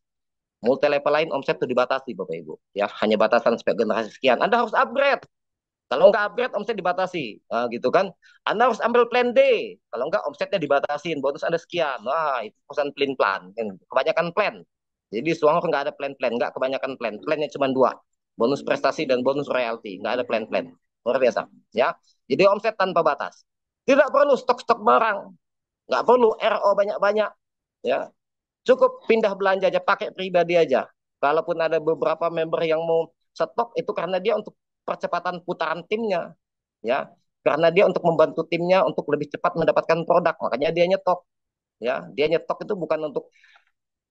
Multi level lain omset itu dibatasi Bapak Ibu. Ya, hanya batasan sampai generasi sekian. Anda harus upgrade. Kalau nggak upgrade, omset dibatasi. Nah, gitu kan. Anda harus ambil plan D. Kalau nggak, omsetnya dibatasin. Bonus Anda sekian. Wah, itu perusahaan plan-plan. Kebanyakan plan. Jadi Suangor nggak ada plan-plan. Nggak kebanyakan plan. Plannya cuma dua. Bonus prestasi dan bonus royalty. Nggak ada plan-plan. Luar biasa. Ya. Jadi omset tanpa batas. Tidak perlu stok-stok barang. Nggak perlu RO banyak-banyak. Ya. Cukup pindah belanja aja. Pakai pribadi aja. Kalaupun ada beberapa member yang mau stok, itu karena dia untuk percepatan putaran timnya, ya, karena dia untuk membantu timnya untuk lebih cepat mendapatkan produk, makanya dia nyetok, ya, dia nyetok itu bukan untuk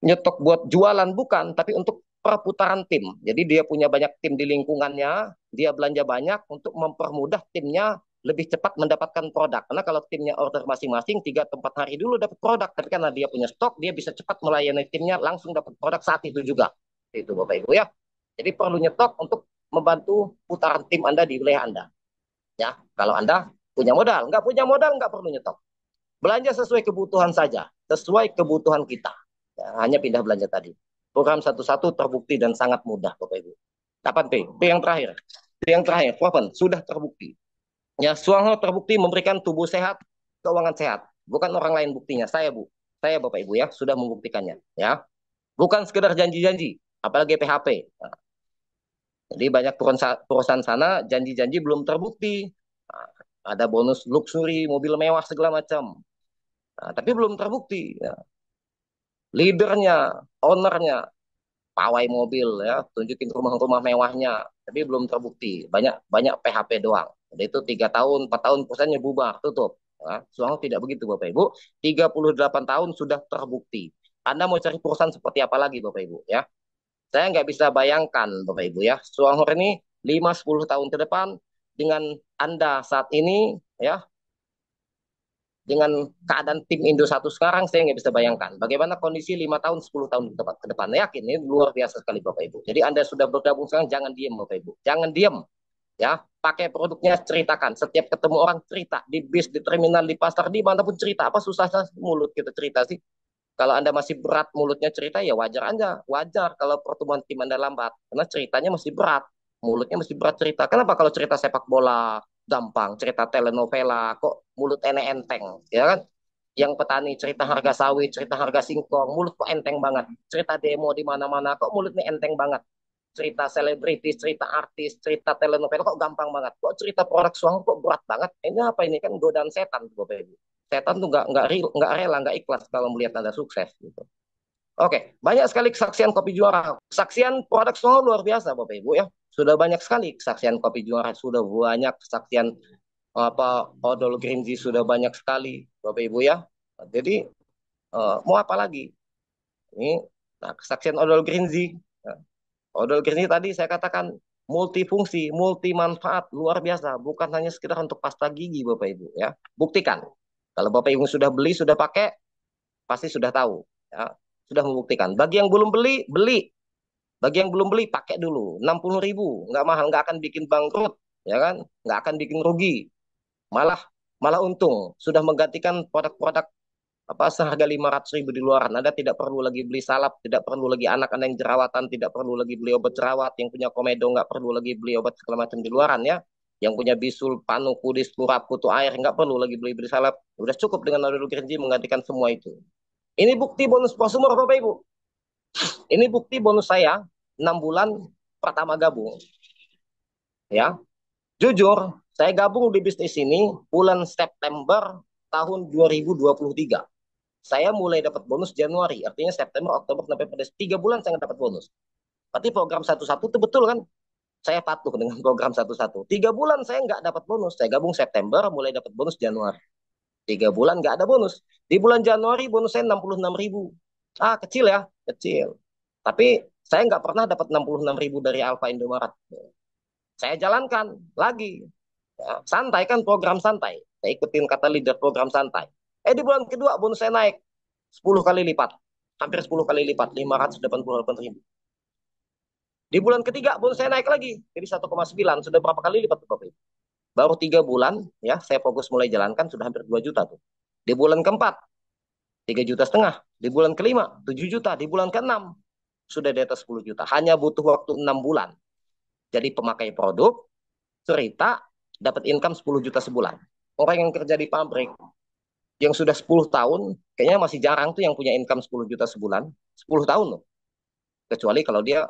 nyetok buat jualan, bukan, tapi untuk perputaran tim. Jadi dia punya banyak tim di lingkungannya, dia belanja banyak untuk mempermudah timnya lebih cepat mendapatkan produk. Karena kalau timnya order masing-masing 3 atau 4 hari dulu dapat produk, tapi karena dia punya stok, dia bisa cepat melayani timnya langsung dapat produk saat itu juga. Itu Bapak Ibu ya. Jadi perlu nyetok untuk membantu putaran tim Anda di wilayah Anda. Ya, kalau Anda punya modal, nggak punya modal nggak perlu nyetok. Belanja sesuai kebutuhan saja, sesuai kebutuhan kita. Ya, hanya pindah belanja tadi. Program satu-satu terbukti dan sangat mudah, Bapak Ibu. Kapan P? P yang terakhir. P yang terakhir, proven, sudah terbukti. Ya, Suangho terbukti memberikan tubuh sehat, keuangan sehat. Bukan orang lain buktinya, saya Bu. Saya Bapak Ibu ya, sudah membuktikannya. Ya, bukan sekedar janji-janji, apalagi PHP. Nah, jadi banyak perusahaan sana janji-janji belum terbukti. Nah, ada bonus luxury, mobil mewah segala macam. Nah, tapi belum terbukti. Ya. Leadernya, ownernya, pawai mobil ya, tunjukin rumah-rumah mewahnya, tapi belum terbukti. Banyak banyak PHP doang. Jadi itu 3 tahun, 4 tahun perusahaannya bubar, tutup. Nah, Suang tidak begitu Bapak Ibu. 38 tahun sudah terbukti. Anda mau cari perusahaan seperti apa lagi Bapak Ibu ya? Saya nggak bisa bayangkan Bapak Ibu ya. Suang ini 5-10 tahun ke depan dengan Anda saat ini ya, dengan keadaan tim Indo satu sekarang, saya nggak bisa bayangkan bagaimana kondisi 5 tahun 10 tahun ke depan. Yakin ini luar biasa sekali Bapak Ibu. Jadi Anda sudah bergabung sekarang, jangan diem Bapak Ibu, jangan diem ya. Pakai produknya, ceritakan. Setiap ketemu orang cerita, di bis, di terminal, di pasar, di mana pun cerita. Apa susahnya mulut kita cerita sih? Kalau Anda masih berat mulutnya cerita, ya wajar Anda. Wajar kalau pertumbuhan tim Anda lambat. Karena ceritanya masih berat. Mulutnya masih berat cerita. Kenapa kalau cerita sepak bola gampang, cerita telenovela, kok mulut enteng, ya kan? Yang petani cerita harga sawit, cerita harga singkong, mulut kok enteng banget. Cerita demo di mana-mana, kok mulutnya enteng banget. Cerita selebritis, cerita artis, cerita telenovela kok gampang banget. Kok cerita produk suang kok berat banget. Ini apa ini kan godaan setan, Bapak Ibu. Setan tuh nggak rela, nggak ikhlas kalau melihat Anda sukses gitu. Oke, banyak sekali kesaksian kopi juara. Kesaksian produk semua luar biasa Bapak Ibu ya. Sudah banyak sekali kesaksian kopi juara, sudah banyak kesaksian odol green tea sudah banyak sekali Bapak Ibu ya. Jadi Mau apa lagi? Ini, nah, kesaksian Odol Grinzi. Nah, Odol Grinzi tadi saya katakan multifungsi, multi manfaat, luar biasa. Bukan hanya sekedar untuk pasta gigi, Bapak Ibu. Ya, buktikan. Kalau Bapak Ibu sudah beli, sudah pakai, pasti sudah tahu. Ya, sudah membuktikan. Bagi yang belum beli, beli. Bagi yang belum beli, pakai dulu. 60.000, nggak mahal, nggak akan bikin bangkrut, ya kan? Nggak akan bikin rugi. Malah malah untung. Sudah menggantikan produk-produk apa seharga 500.000 di luaran. Anda tidak perlu lagi beli salap, tidak perlu lagi anak Anda yang jerawatan, tidak perlu lagi beli obat jerawat, yang punya komedo nggak perlu lagi beli obat segala macam di luaran ya. Yang punya bisul, panu, kudis, kurap, kutu air, nggak perlu lagi beli-beli salap. Udah cukup dengan Odol Green menggantikan semua itu. Ini bukti bonus prosumer Bapak Ibu. Ini bukti bonus saya 6 bulan pertama gabung. Ya, jujur, saya gabung di bisnis ini bulan September tahun 2023. Saya mulai dapat bonus Januari, artinya September, Oktober, November, 3 bulan saya dapat bonus. Berarti program satu-satu itu betul kan? Saya patuh dengan program satu-satu. 3 bulan saya nggak dapat bonus. Saya gabung September, mulai dapat bonus Januari. 3 bulan nggak ada bonus. Di bulan Januari bonus saya 66.000. Ah, kecil ya, kecil. Tapi saya nggak pernah dapat 66.000 dari Alfa Indomaret. Saya jalankan lagi. Ya, santai kan program santai. Saya ikutin kata leader program santai. Di bulan kedua bonus saya naik 10 kali lipat. Hampir 10 kali lipat, 588.000. Di bulan ketiga bonus saya naik lagi jadi 1,9. Sudah berapa kali lipat Bapak? Baru 3 bulan ya saya fokus mulai jalankan sudah hampir 2 juta tuh. Di bulan keempat 3,5 juta. Di bulan kelima 7 juta. Di bulan keenam sudah di atas 10 juta. Hanya butuh waktu 6 bulan. Jadi pemakai produk, cerita, dapat income 10 juta sebulan. Orang yang kerja di pabrik, yang sudah 10 tahun, kayaknya masih jarang tuh yang punya income 10 juta sebulan. 10 tahun loh. Kecuali kalau dia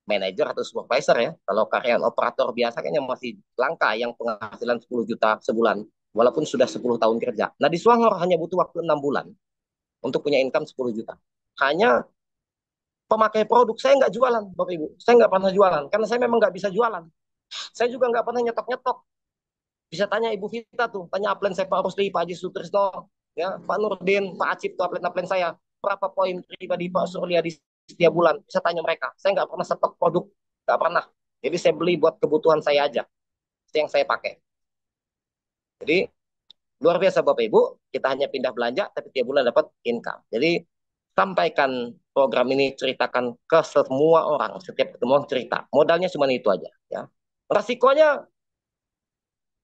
manajer atau supervisor ya. Kalau karyawan operator biasa kayaknya masih langka yang penghasilan 10 juta sebulan. Walaupun sudah 10 tahun kerja. Nah di Swangor hanya butuh waktu 6 bulan untuk punya income 10 juta. Hanya pemakai produk, saya nggak jualan Bapak Ibu. Saya nggak pernah jualan, karena saya memang nggak bisa jualan. Saya juga nggak pernah nyetok-nyetok. Bisa tanya Ibu Vita tuh, tanya upline saya Pak Rusli, Pak Haji Sutrisno, ya, Pak Nurdin, Pak Acip tuh upline-upline saya. Berapa poin pribadi Pak Surya di setiap bulan? Bisa tanya mereka. Saya nggak pernah stok produk, nggak pernah. Jadi saya beli buat kebutuhan saya aja, itu yang saya pakai. Jadi luar biasa Bapak Ibu, kita hanya pindah belanja, tapi tiap bulan dapat income. Jadi sampaikan program ini, ceritakan ke semua orang, setiap ketemu cerita. Modalnya cuma itu aja. Ya. Resikonya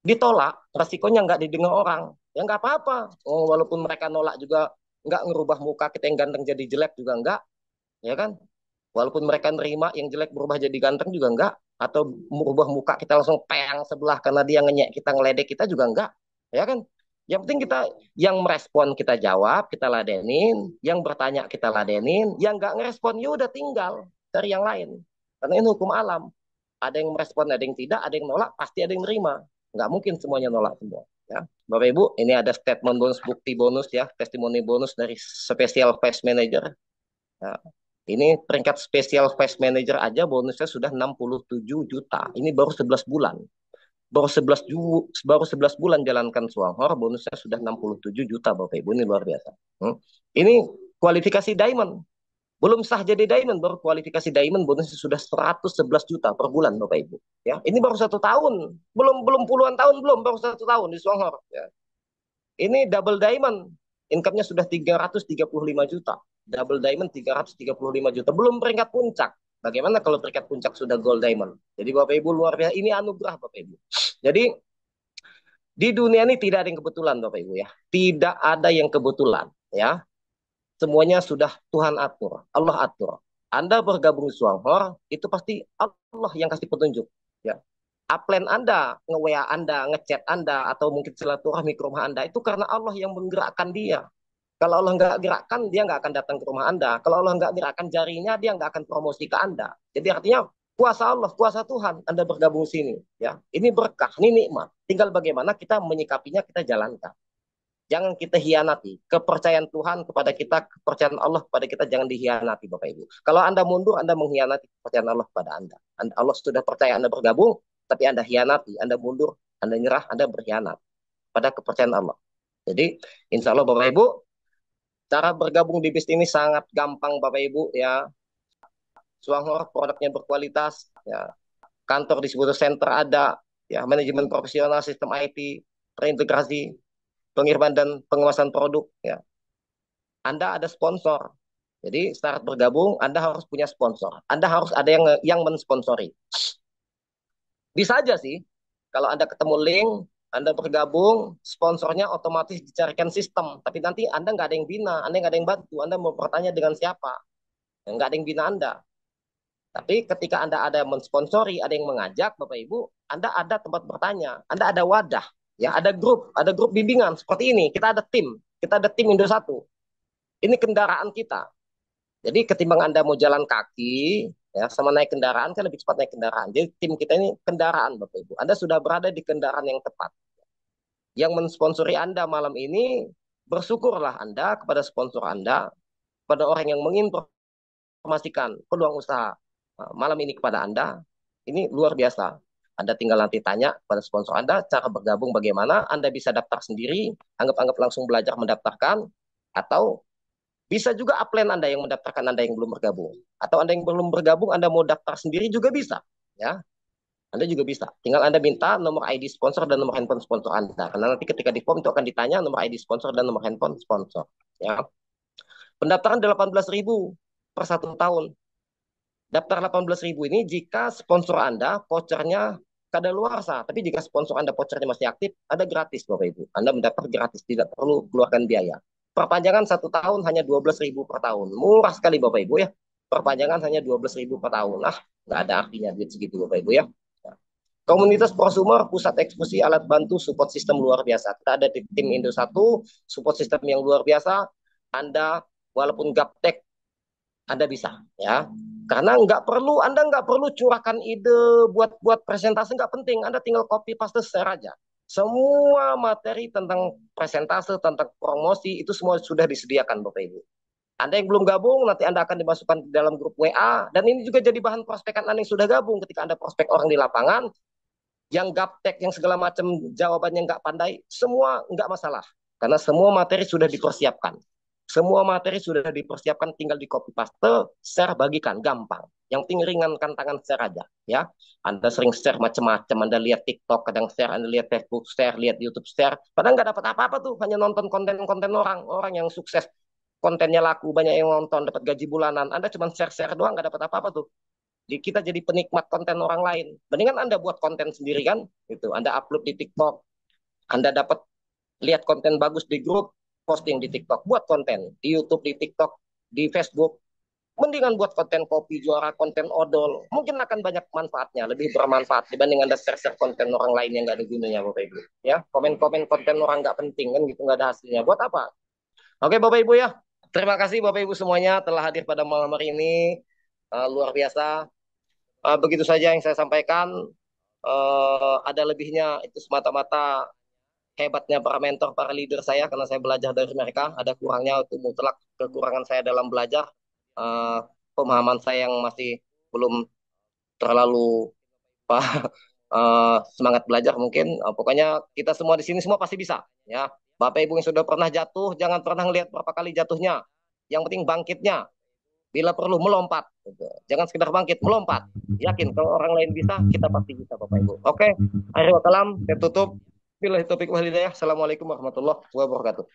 ditolak, resikonya nggak didengar orang. Ya nggak apa-apa. Oh, walaupun mereka nolak juga nggak ngerubah muka kita yang ganteng jadi jelek juga nggak, ya kan? Walaupun mereka nerima yang jelek berubah jadi ganteng juga nggak, atau merubah muka kita langsung peyang sebelah karena dia ngenyek kita ngeledek kita juga nggak, ya kan? Yang penting kita yang merespon kita jawab, kita ladenin, yang bertanya kita ladenin, yang nggak ngerespon ya udah tinggal dari yang lain. Karena ini hukum alam. Ada yang merespon, ada yang tidak, ada yang nolak, pasti ada yang nerima. Nggak mungkin semuanya nolak semua. Ya. Bapak Ibu, ini ada statement bonus, bukti bonus ya, testimoni bonus dari Special Vice Manager. Ya. Ini peringkat Special Vice Manager aja bonusnya sudah 67 juta. Ini baru 11 bulan. Baru 11 bulan jalankan Suanghor, bonusnya sudah 67 juta Bapak Ibu. Ini luar biasa. Ini kualifikasi Diamond. Belum sah jadi diamond, baru kualifikasi diamond bonusnya sudah 111 juta per bulan Bapak Ibu. Ya, ini baru 1 tahun, belum belum puluhan tahun belum, baru 1 tahun di Songhor. Ya. Ini double diamond, income-nya sudah 335 juta. Double diamond 335 juta, belum peringkat puncak. Bagaimana kalau peringkat puncak sudah gold diamond? Jadi Bapak Ibu luar biasa, ini anugerah Bapak Ibu. Jadi di dunia ini tidak ada yang kebetulan Bapak Ibu ya. Tidak ada yang kebetulan ya. Semuanya sudah Tuhan atur, Allah atur. Anda bergabung Suanghor, itu pasti Allah yang kasih petunjuk. Ya. Upline Anda, nge-WA Anda, ngechat Anda, atau mungkin silaturahmi ke rumah Anda, itu karena Allah yang menggerakkan dia. Kalau Allah nggak gerakkan, dia nggak akan datang ke rumah Anda. Kalau Allah nggak gerakkan jarinya, dia nggak akan promosi ke Anda. Jadi artinya, kuasa Allah, kuasa Tuhan, Anda bergabung sini. Ya, ini berkah, ini nikmat. Tinggal bagaimana kita menyikapinya, kita jalankan. Jangan kita hianati. Kepercayaan Tuhan kepada kita, kepercayaan Allah kepada kita jangan dihianati Bapak Ibu. Kalau Anda mundur, Anda mengkhianati kepercayaan Allah kepada Anda. Allah sudah percaya Anda bergabung, tapi Anda hianati, Anda mundur, Anda nyerah, Anda berkhianat pada kepercayaan Allah. Jadi, insya Allah Bapak Ibu, Cara bergabung di BIS ini sangat gampang Bapak Ibu ya. Suanghor produknya berkualitas ya. Kantor distributor center ada ya, manajemen profesional, sistem IT terintegrasi, pengiriman dan pengemasan produk ya. Anda ada sponsor. Jadi syarat bergabung Anda harus punya sponsor. Anda harus ada yang mensponsori. Bisa aja sih kalau Anda ketemu link, Anda bergabung, sponsornya otomatis dicarikan sistem. Tapi nanti Anda nggak ada yang bina, Anda nggak ada yang bantu. Anda mau bertanya dengan siapa? Nggak ada yang bina Anda. Tapi ketika Anda ada yang mensponsori, ada yang mengajak, Bapak Ibu, Anda ada tempat bertanya, Anda ada wadah, ya, ada grup bimbingan seperti ini. Kita ada tim Indo Satu. Ini kendaraan kita. Jadi ketimbang Anda mau jalan kaki, ya, sama naik kendaraan kan lebih cepat naik kendaraan. Jadi tim kita ini kendaraan, Bapak Ibu. Anda sudah berada di kendaraan yang tepat. Yang mensponsori Anda malam ini, bersyukurlah Anda kepada sponsor Anda, pada orang yang menginformasikan peluang usaha malam ini kepada Anda. Ini luar biasa. Anda tinggal nanti tanya pada sponsor Anda, cara bergabung bagaimana, Anda bisa daftar sendiri, anggap-anggap langsung belajar mendaftarkan, atau bisa juga upline Anda yang mendaftarkan Anda yang belum bergabung. Atau Anda yang belum bergabung, Anda mau daftar sendiri juga bisa. Ya, Anda juga bisa. Tinggal Anda minta nomor ID sponsor dan nomor handphone sponsor Anda. Karena nanti ketika di form itu akan ditanya nomor ID sponsor dan nomor handphone sponsor. Ya. Pendaftaran 18.000 per 1 tahun. Daftar 18.000 ini jika sponsor Anda vouchernya kadaluarsa. Tapi jika sponsor Anda vouchernya masih aktif, ada gratis Bapak Ibu. Anda mendaftar gratis, tidak perlu keluarkan biaya. Perpanjangan 1 tahun hanya 12.000 per tahun. Murah sekali Bapak Ibu ya. Perpanjangan hanya 12.000 per tahun. Nah, nggak ada artinya duit segitu Bapak Ibu ya. Komunitas prosumer, pusat eksekusi, alat bantu, support sistem luar biasa. Kita ada di tim Indo 1, support sistem yang luar biasa. Anda walaupun gaptek anda bisa ya. Karena Anda nggak perlu curahkan ide buat presentasi, nggak penting. Anda tinggal copy paste share aja. Semua materi tentang presentase, tentang promosi itu semua sudah disediakan Bapak Ibu. Anda yang belum gabung nanti Anda akan dimasukkan di dalam grup WA dan ini juga jadi bahan prospekan Anda yang sudah gabung ketika Anda prospek orang di lapangan yang gaptek yang segala macam jawabannya nggak pandai, semua nggak masalah karena semua materi sudah dipersiapkan. Semua materi sudah dipersiapkan, tinggal di copy paste, share, bagikan, gampang. Yang penting ringankan tangan share aja, ya. Anda sering share macam-macam, Anda lihat TikTok, kadang share, Anda lihat Facebook share, lihat YouTube share, padahal nggak dapat apa-apa tuh, hanya nonton konten-konten orang yang sukses, kontennya laku, banyak yang nonton, dapat gaji bulanan, Anda cuma share-share doang, nggak dapat apa-apa tuh. Jadi kita jadi penikmat konten orang lain. Mendingan Anda buat konten sendiri kan, gitu. Anda upload di TikTok, Anda dapat lihat konten bagus di grup, posting di TikTok, buat konten di YouTube, di TikTok, di Facebook. Mendingan buat konten kopi juara, konten odol. Mungkin akan banyak manfaatnya, lebih bermanfaat dibanding Anda share-share konten orang lain yang nggak ada gunanya, Bapak Ibu. Ya, komen-komen konten orang nggak penting kan gitu, nggak ada hasilnya. Buat apa? Oke, Bapak Ibu ya. Terima kasih Bapak Ibu semuanya telah hadir pada malam hari ini. Luar biasa. Begitu saja yang saya sampaikan. Ada lebihnya itu semata-mata hebatnya para mentor, para leader saya karena saya belajar dari mereka. Ada kurangnya itu mutlak kekurangan saya dalam belajar. Uh, Pemahaman saya yang masih belum terlalu semangat belajar mungkin. Pokoknya kita semua di sini semua pasti bisa. Ya, Bapak Ibu yang sudah pernah jatuh, jangan pernah lihat berapa kali jatuhnya. Yang penting bangkitnya. Bila perlu melompat. Gitu. Jangan sekedar bangkit, melompat. Yakin kalau orang lain bisa, kita pasti bisa Bapak Ibu. Oke, akhir kalam, saya tutup. Bila topik wal hidayah. Assalamualaikum warahmatullahi wabarakatuh.